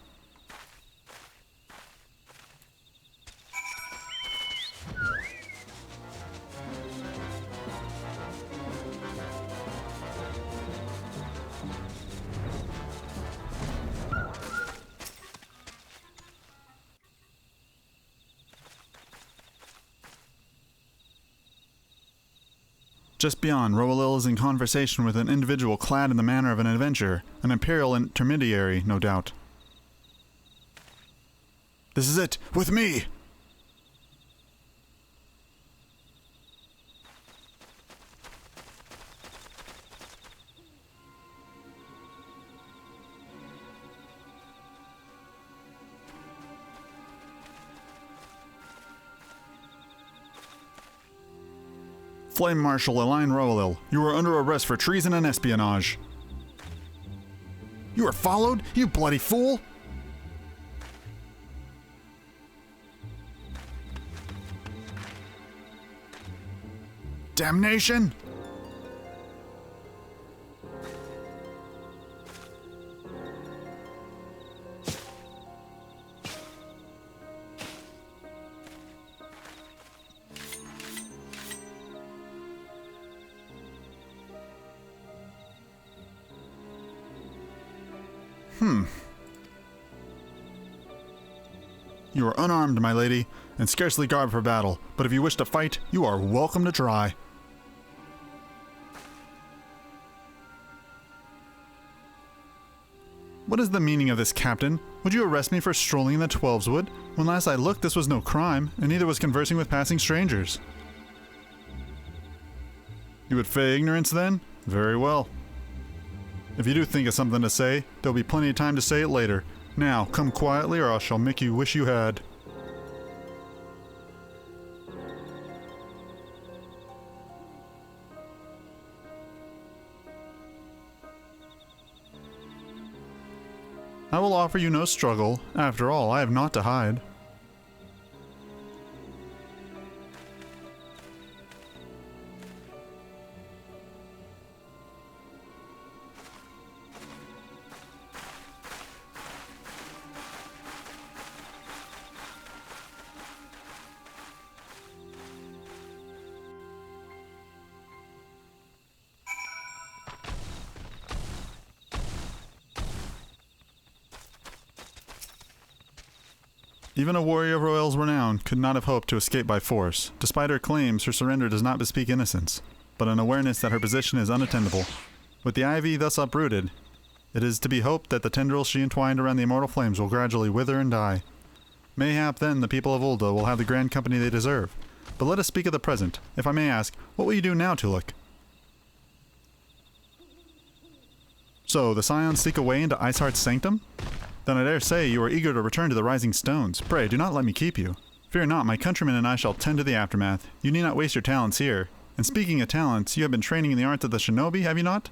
S1: Just beyond, Roalil is in conversation with an individual clad in the manner of an adventurer, an Imperial intermediary, no doubt. This is it! With me! Flame Marshal Elaine Roalil, you are under arrest for treason and espionage. You are followed, you bloody fool! Damnation! You are unarmed, my lady, and scarcely garbed for battle, but if you wish to fight, you are welcome to try. What is the meaning of this, Captain? Would you arrest me for strolling in the Twelveswood? When last I looked, this was no crime, and neither was conversing with passing strangers. You would feign ignorance, then? Very well. If you do think of something to say, there'll be plenty of time to say it later. Now, come quietly, or I shall make you wish you had. I will offer you no struggle. After all, I have naught to hide. Even a warrior of Royal's renown could not have hoped to escape by force. Despite her claims, her surrender does not bespeak innocence, but an awareness that her position is unattainable. With the ivy thus uprooted, it is to be hoped that the tendrils she entwined around the immortal flames will gradually wither and die. Mayhap then the people of Ul'dah will have the grand company they deserve. But let us speak of the present. If I may ask, what will you do now, Tolucc? So, the Scions seek a way into Iceheart's sanctum? Then I dare say you are eager to return to the Rising Stones. Pray, do not let me keep you. Fear not, my countrymen and I shall tend to the aftermath. You need not waste your talents here. And speaking of talents, you have been training in the arts of the shinobi, have you not?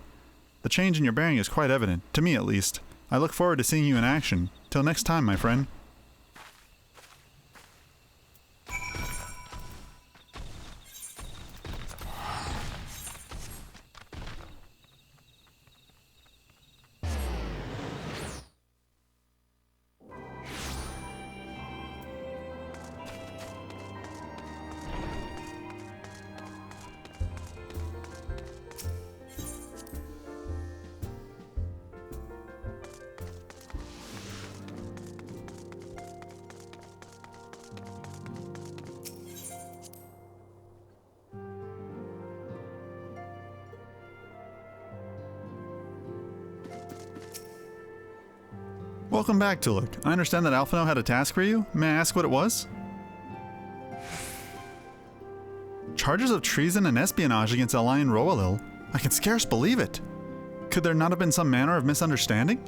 S1: The change in your bearing is quite evident, to me at least. I look forward to seeing you in action. Till next time, my friend. Welcome back, Tolucc. I understand that Alphino had a task for you. May I ask what it was? Charges of treason and espionage against Alain Roalil? I can scarce believe it. Could there not have been some manner of misunderstanding?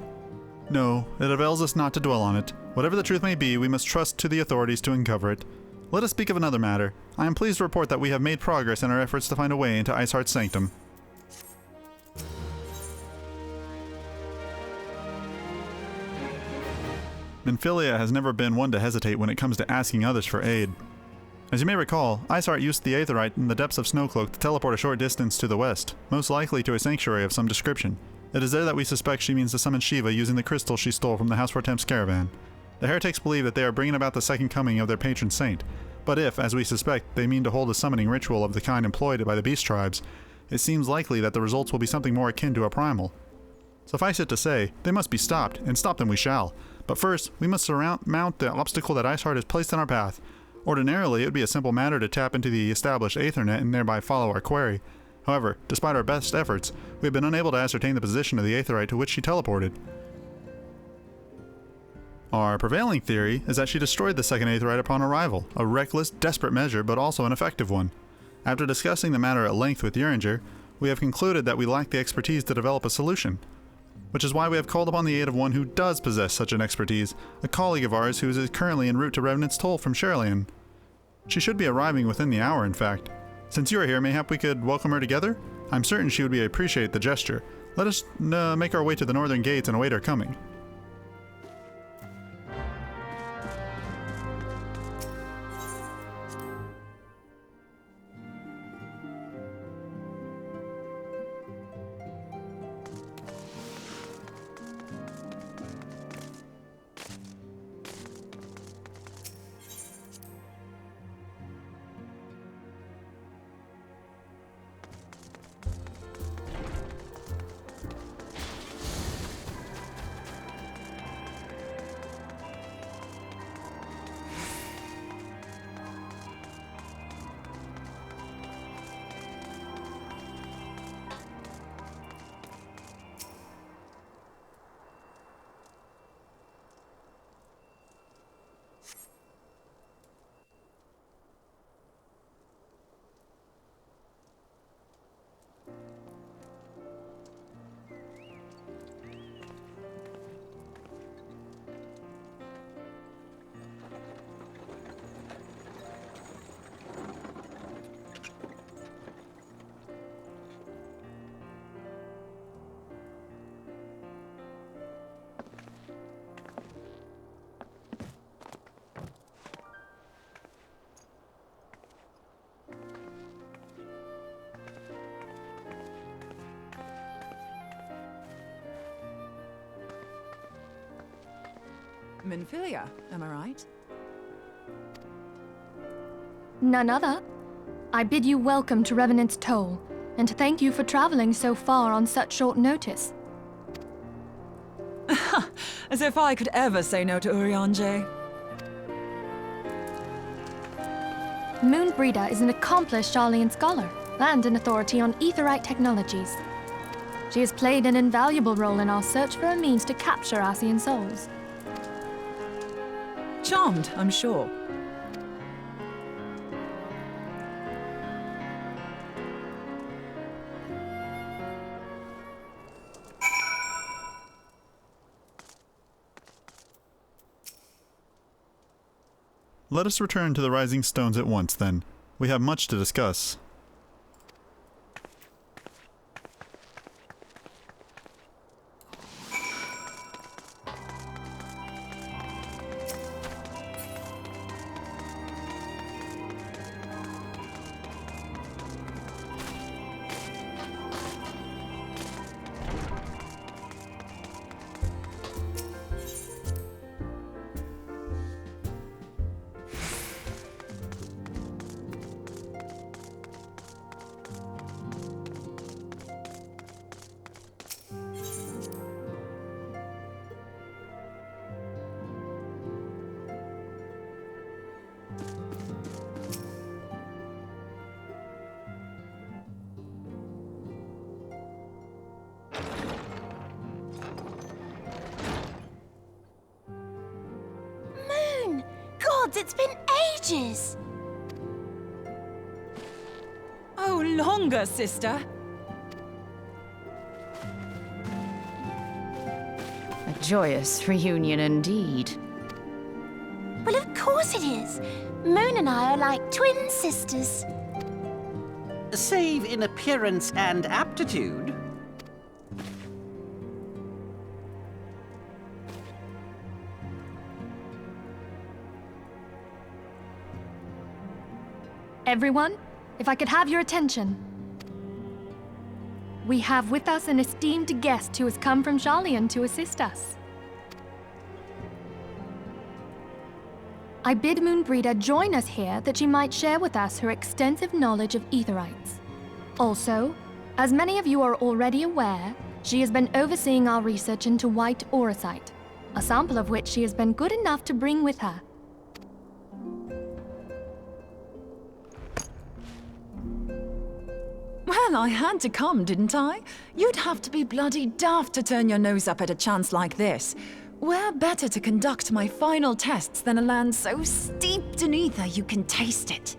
S1: No, it avails us not to dwell on it. Whatever the truth may be, we must trust to the authorities to uncover it. Let us speak of another matter. I am pleased to report that we have made progress in our efforts to find a way into Iceheart's sanctum. Minfilia has never been one to hesitate when it comes to asking others for aid. As you may recall, Iceheart used the Aetheryte in the depths of Snowcloak to teleport a short distance to the west, most likely to a sanctuary of some description. It is there that we suspect she means to summon Shiva using the crystal she stole from the House Vortemp's caravan. The heretics believe that they are bringing about the second coming of their patron saint, but if, as we suspect, they mean to hold a summoning ritual of the kind employed by the beast tribes, it seems likely that the results will be something more akin to a primal. Suffice it to say, they must be stopped, and stop them we shall. But first, we must surmount the obstacle that Iceheart has placed in our path. Ordinarily, it would be a simple matter to tap into the established Aethernet and thereby follow our query. However, despite our best efforts, we have been unable to ascertain the position of the Aetherite to which she teleported. Our prevailing theory is that she destroyed the second Aetherite upon arrival, a reckless, desperate measure, but also an effective one. After discussing the matter at length with Uringer, we have concluded that we lack the expertise to develop a solution. Which is why we have called upon the aid of one who does possess such an expertise, a colleague of ours who is currently en route to Revenant's Toll from Sherlian. She should be arriving within the hour, in fact. Since you are here, mayhap we could welcome her together? I'm certain she would appreciate the gesture. Let us make our way to the northern gates and await her coming.
S11: Minfilia, am I right?
S12: None other. I bid you welcome to Revenant's Toll, and thank you for traveling so far on such short notice.
S11: As if I could ever say no to Urianger.
S12: Moonbreeder is an accomplished Sharlayan scholar, and an authority on aetherite technologies. She has played an invaluable role in our search for a means to capture Ascian souls.
S11: Charmed, I'm sure.
S1: Let us return to the Rising Stones at once, then. We have much to discuss.
S13: It's been ages!
S11: Oh, longer, sister.
S13: A joyous reunion indeed. Well, of course it is. Moon and I are like twin sisters.
S14: Save in appearance and aptitude.
S12: Everyone, if I could have your attention. We have with us an esteemed guest who has come from Sharlayan to assist us. I bid Moonbreeder join us here that she might share with us her extensive knowledge of aetherites. Also, as many of you are already aware, she has been overseeing our research into white auracite, a sample of which she has been good enough to bring with her.
S11: Well, I had to come, didn't I? You'd have to be bloody daft to turn your nose up at a chance like this. Where better to conduct my final tests than a land so steeped in ether you can taste it?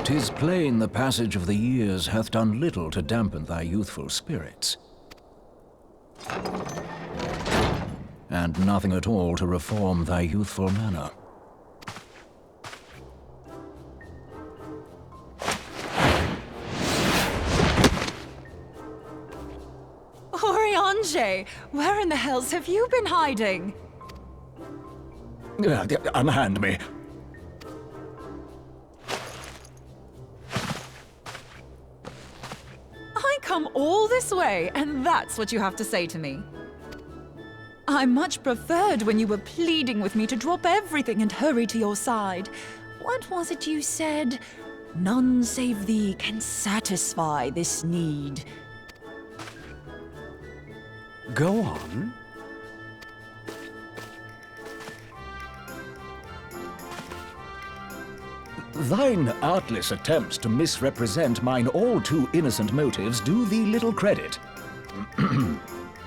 S15: 'Tis plain the passage of the years hath done little to dampen thy youthful spirits. And nothing at all to reform thy youthful manner.
S11: Urianger, where in the hells have you been hiding?
S15: Unhand me.
S11: I come all this way, and that's what you have to say to me. I much preferred when you were pleading with me to drop everything and hurry to your side. What was it you said? None save thee can satisfy this need.
S15: Go on. Thine artless attempts to misrepresent mine all too innocent motives do thee little credit.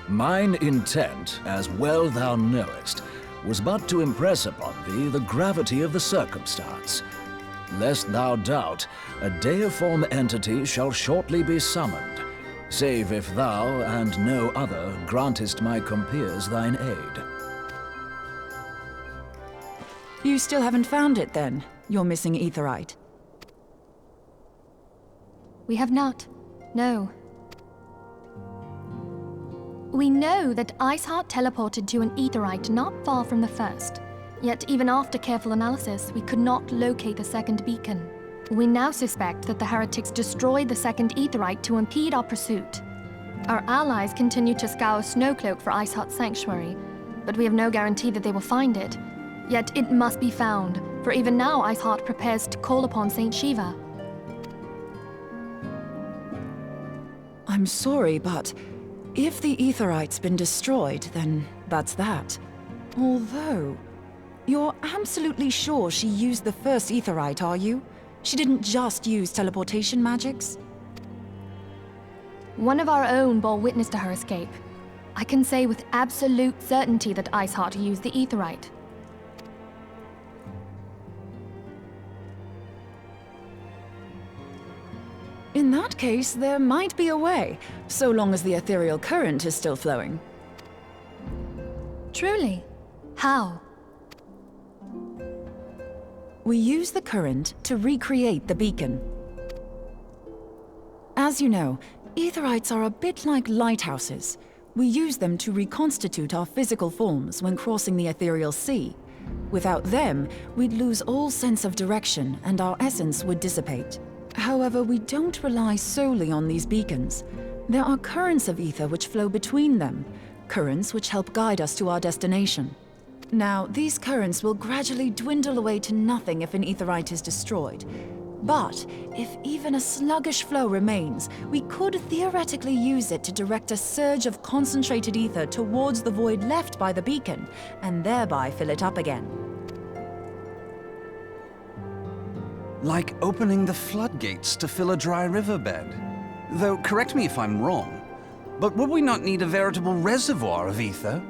S15: Mine intent, as well thou knowest, was but to impress upon thee the gravity of the circumstance. Lest thou doubt, a deiform entity shall shortly be summoned, save if thou and no other grantest my compeers thine aid.
S11: You still haven't found it, then? Your missing aetherite?
S12: We have not. No. We know that Iceheart teleported to an aetherite not far from the first. Yet even after careful analysis, we could not locate the second beacon. We now suspect that the heretics destroyed the second aetherite to impede our pursuit. Our allies continue to scour Snowcloak for Iceheart's sanctuary, but we have no guarantee that they will find it. Yet it must be found, for even now Iceheart prepares to call upon Saint Shiva.
S11: I'm sorry, but if the Aetheryte's been destroyed, then that's that. Although, you're absolutely sure she used the first Aetherite, are you? She didn't just use teleportation magics?
S12: One of our own bore witness to her escape. I can say with absolute certainty that Iceheart used the Aetherite.
S11: In that case, there might be a way, so long as the ethereal current is still flowing.
S12: Truly? How?
S11: We use the current to recreate the beacon. As you know, Aetherites are a bit like lighthouses. We use them to reconstitute our physical forms when crossing the ethereal sea. Without them, we'd lose all sense of direction and our essence would dissipate. However, we don't rely solely on these beacons. There are currents of ether which flow between them, currents which help guide us to our destination. Now, these currents will gradually dwindle away to nothing if an Aetherite is destroyed. But if even a sluggish flow remains, we could theoretically use it to direct a surge of concentrated ether towards the void left by the beacon, and thereby fill it up again.
S16: Like opening the floodgates to fill a dry riverbed. Though, correct me if I'm wrong, but would we not need a veritable reservoir of ether?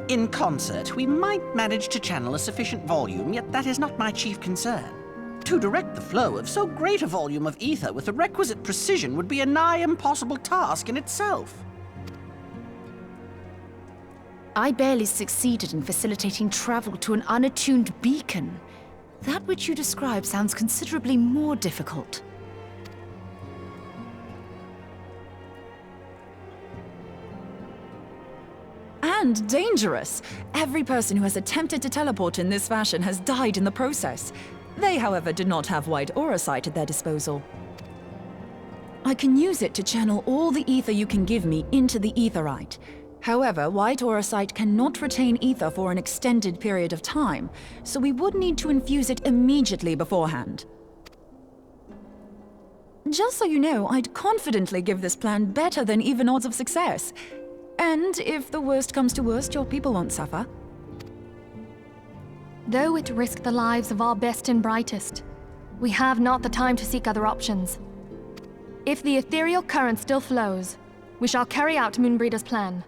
S14: In concert, we might manage to channel a sufficient volume, yet that is not my chief concern. To direct the flow of so great a volume of ether with the requisite precision would be a nigh impossible task in itself.
S13: I barely succeeded in facilitating travel to an unattuned beacon. That which you describe sounds considerably more difficult.
S11: And dangerous. Every person who has attempted to teleport in this fashion has died in the process. They, however, did not have white aura sight at their disposal. I can use it to channel all the ether you can give me into the Aetherite. However, white aura sight cannot retain ether for an extended period of time, so we would need to infuse it immediately beforehand. Just so you know, I'd confidently give this plan better than even odds of success. And if the worst comes to worst, your people won't suffer.
S12: Though it risked the lives of our best and brightest, we have not the time to seek other options. If the ethereal current still flows, we shall carry out Moonbreeder's plan.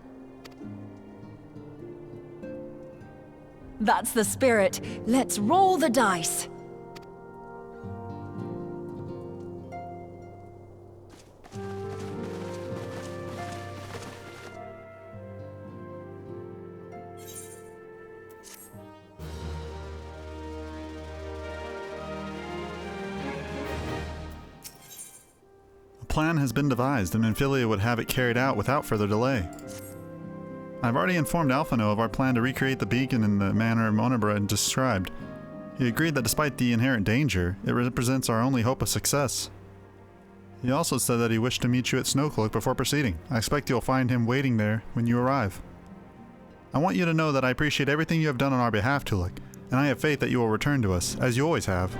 S11: That's the spirit. Let's roll the dice.
S1: A plan has been devised, and Minfilia would have it carried out without further delay. I've already informed Alphino of our plan to recreate the beacon in the manner Monobra described. He agreed that despite the inherent danger, it represents our only hope of success. He also said that he wished to meet you at Snowcloak before proceeding. I expect you'll find him waiting there when you arrive. I want you to know that I appreciate everything you have done on our behalf, Tolucc, and I have faith that you will return to us, as you always have.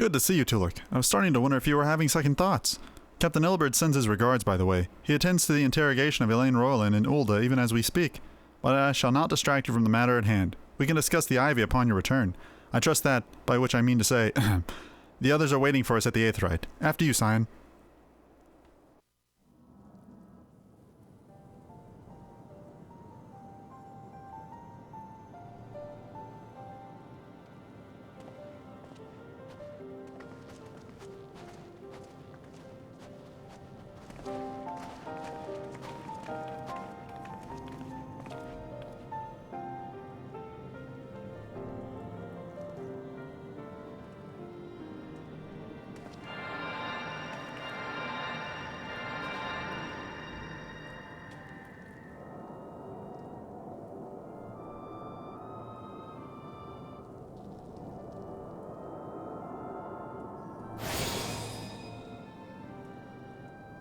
S1: Good to see you, Tolucc. I was starting to wonder if you were having second thoughts. Captain Ilbert sends his regards, by the way. He attends to the interrogation of Elaine Royland and Ulda even as we speak. But I shall not distract you from the matter at hand. We can discuss the Ivy upon your return. I trust that, by which I mean to say, the others are waiting for us at the Aetheryte. After you, Scion.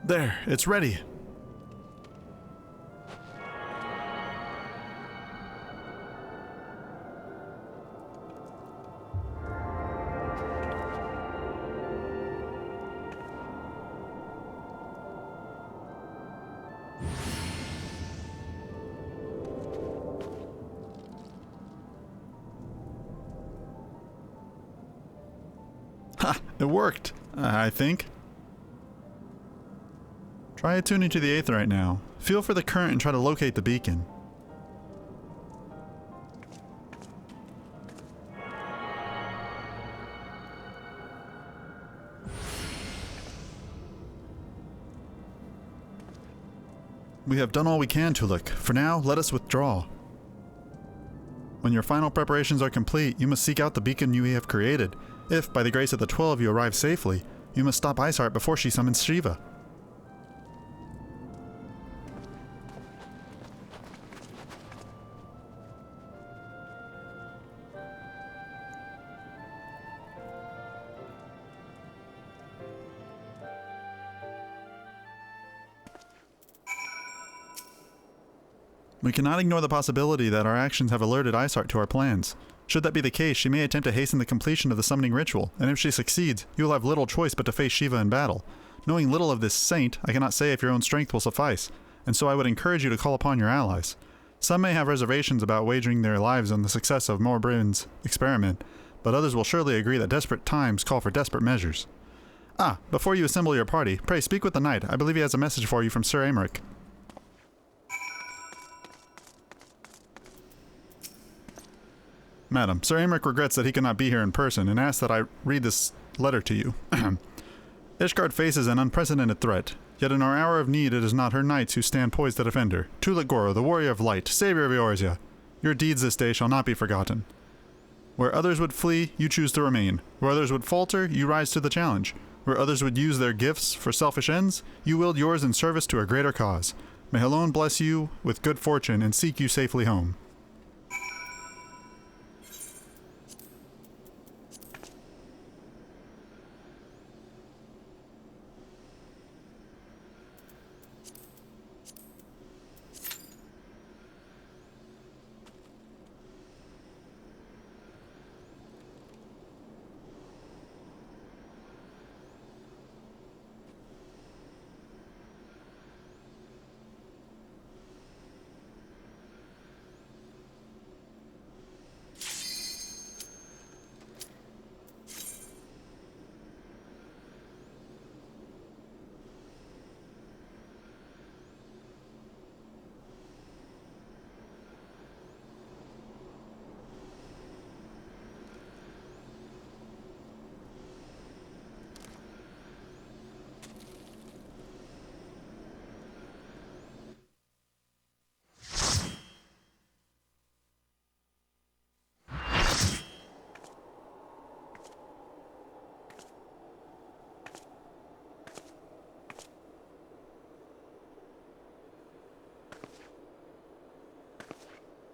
S1: There, it's ready. Ha! It worked, I think. Try attuning to the Aetheryte now. Feel for the current and try to locate the beacon. We have done all we can, Tolucc. For now, let us withdraw. When your final preparations are complete, you must seek out the beacon you have created. If, by the grace of the 12, you arrive safely, you must stop Iceheart before she summons Shiva. We cannot ignore the possibility that our actions have alerted Iceheart to our plans. Should that be the case, she may attempt to hasten the completion of the summoning ritual, and if she succeeds, you will have little choice but to face Shiva in battle. Knowing little of this saint, I cannot say if your own strength will suffice, and so I would encourage you to call upon your allies. Some may have reservations about wagering their lives on the success of Morbrun's experiment, but others will surely agree that desperate times call for desperate measures. Ah, before you assemble your party, pray speak with the knight. I believe he has a message for you from Sir Aymeric. Madam, Sir Aymeric regrets that he cannot be here in person and asks that I read this letter to you. Ishgard faces an unprecedented threat, yet in our hour of need it is not her knights who stand poised to defend her. Tolucc Goro, the warrior of light, savior of Eorzea, your deeds this day shall not be forgotten. Where others would flee, you choose to remain. Where others would falter, you rise to the challenge. Where others would use their gifts for selfish ends, you wield yours in service to a greater cause. May Helon bless you with good fortune and seek you safely home.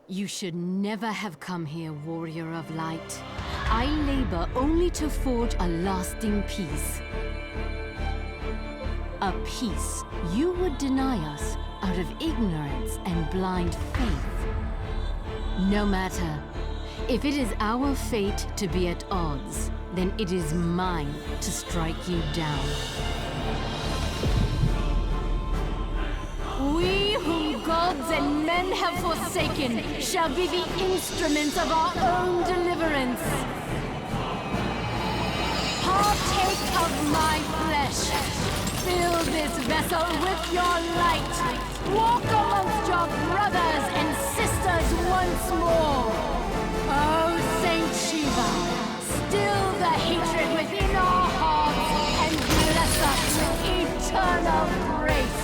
S7: You should never have come here, warrior of light. I labor only to forge a lasting peace. A peace you would deny us out of ignorance and blind faith. No matter. If it is our fate to be at odds, then it is mine to strike you down. We whom gods and men have forsaken shall be the instruments of our own deliverance. Partake of my flesh. Fill this vessel with your light. Walk amongst your brothers and sisters once more. Oh, Saint Shiva, still the hatred within our hearts and bless us with eternal grace.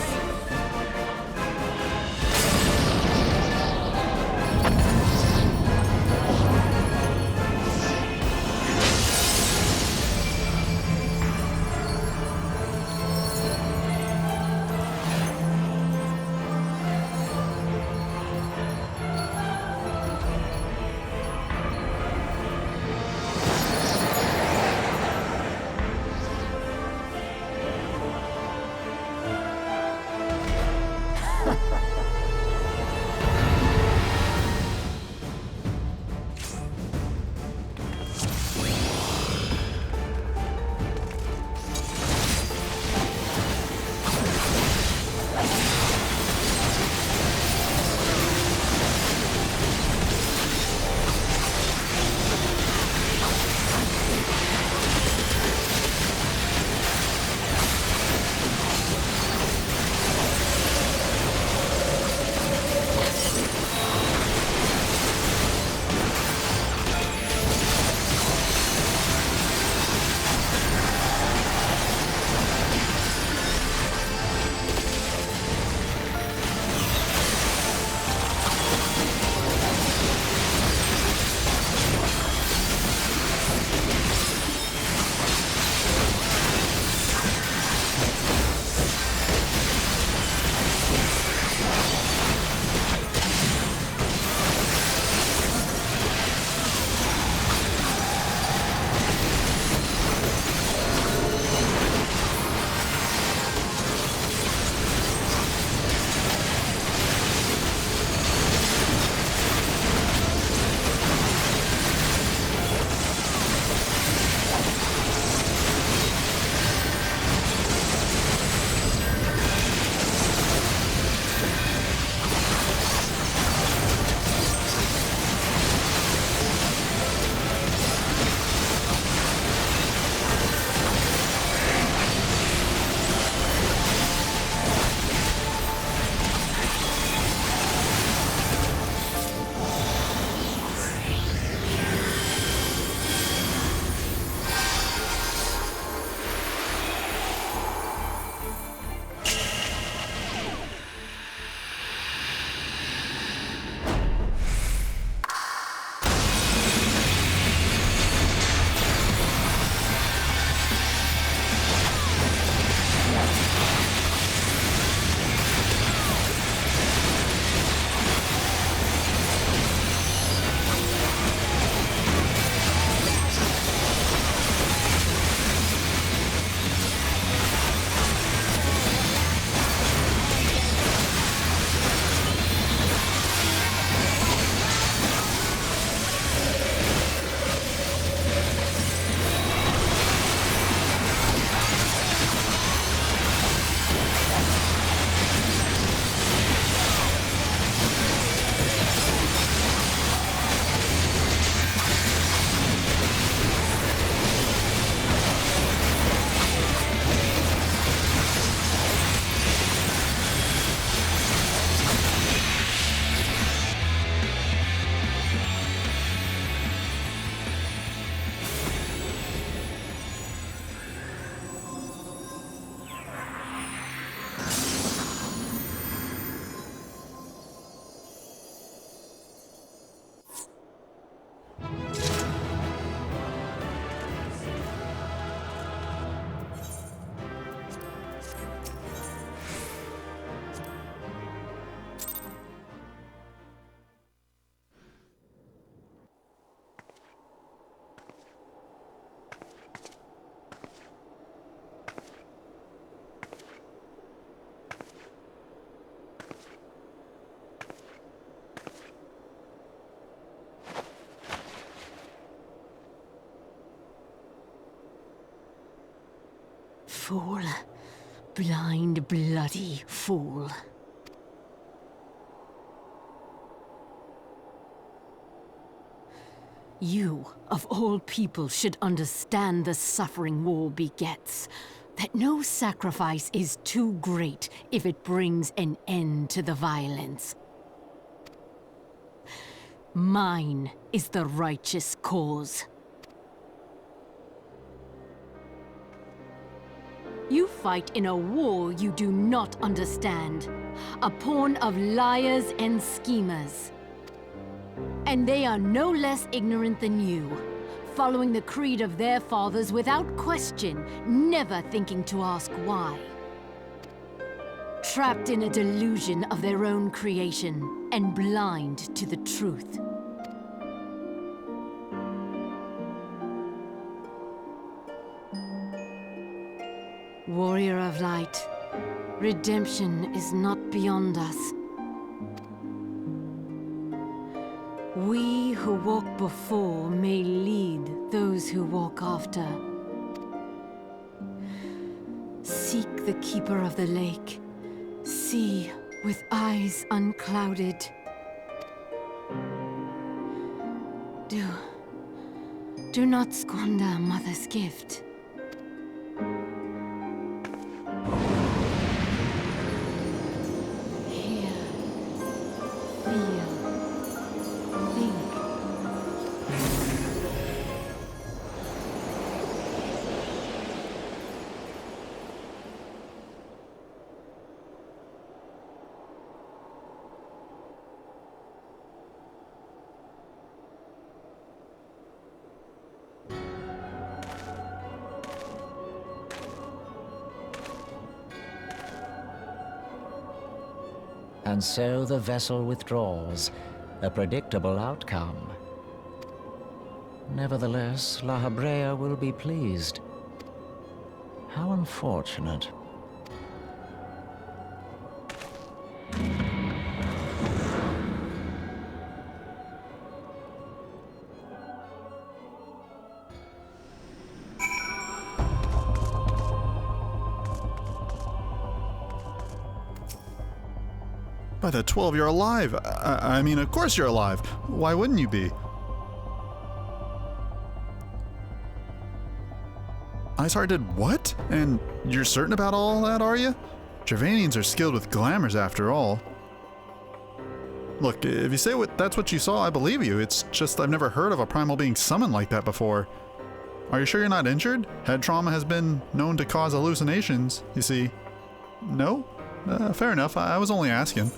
S7: Fool. Blind, bloody fool. You, of all people, should understand the suffering war begets. That no sacrifice is too great if it brings an end to the violence. Mine is the righteous cause. You fight in a war you do not understand. A pawn of liars and schemers. And they are no less ignorant than you, following the creed of their fathers without question, never thinking to ask why. Trapped in a delusion of their own creation, and blind to the truth. Warrior of Light, redemption is not beyond us. We who walk before may lead those who walk after. Seek the Keeper of the Lake. See with eyes unclouded. Do not squander Mother's gift.
S15: And so the vessel withdraws, a predictable outcome. Nevertheless, La Habrea will be pleased. How unfortunate.
S1: By the 12, you're alive. I mean, of course you're alive. Why wouldn't you be? Iceheart did what? And you're certain about all that, are you? Gervanians are skilled with glamours after all. Look, if you say that's what you saw, I believe you. It's just I've never heard of a primal being summoned like that before. Are you sure you're not injured? Head trauma has been known to cause hallucinations, you see. No? Fair enough. I was only asking.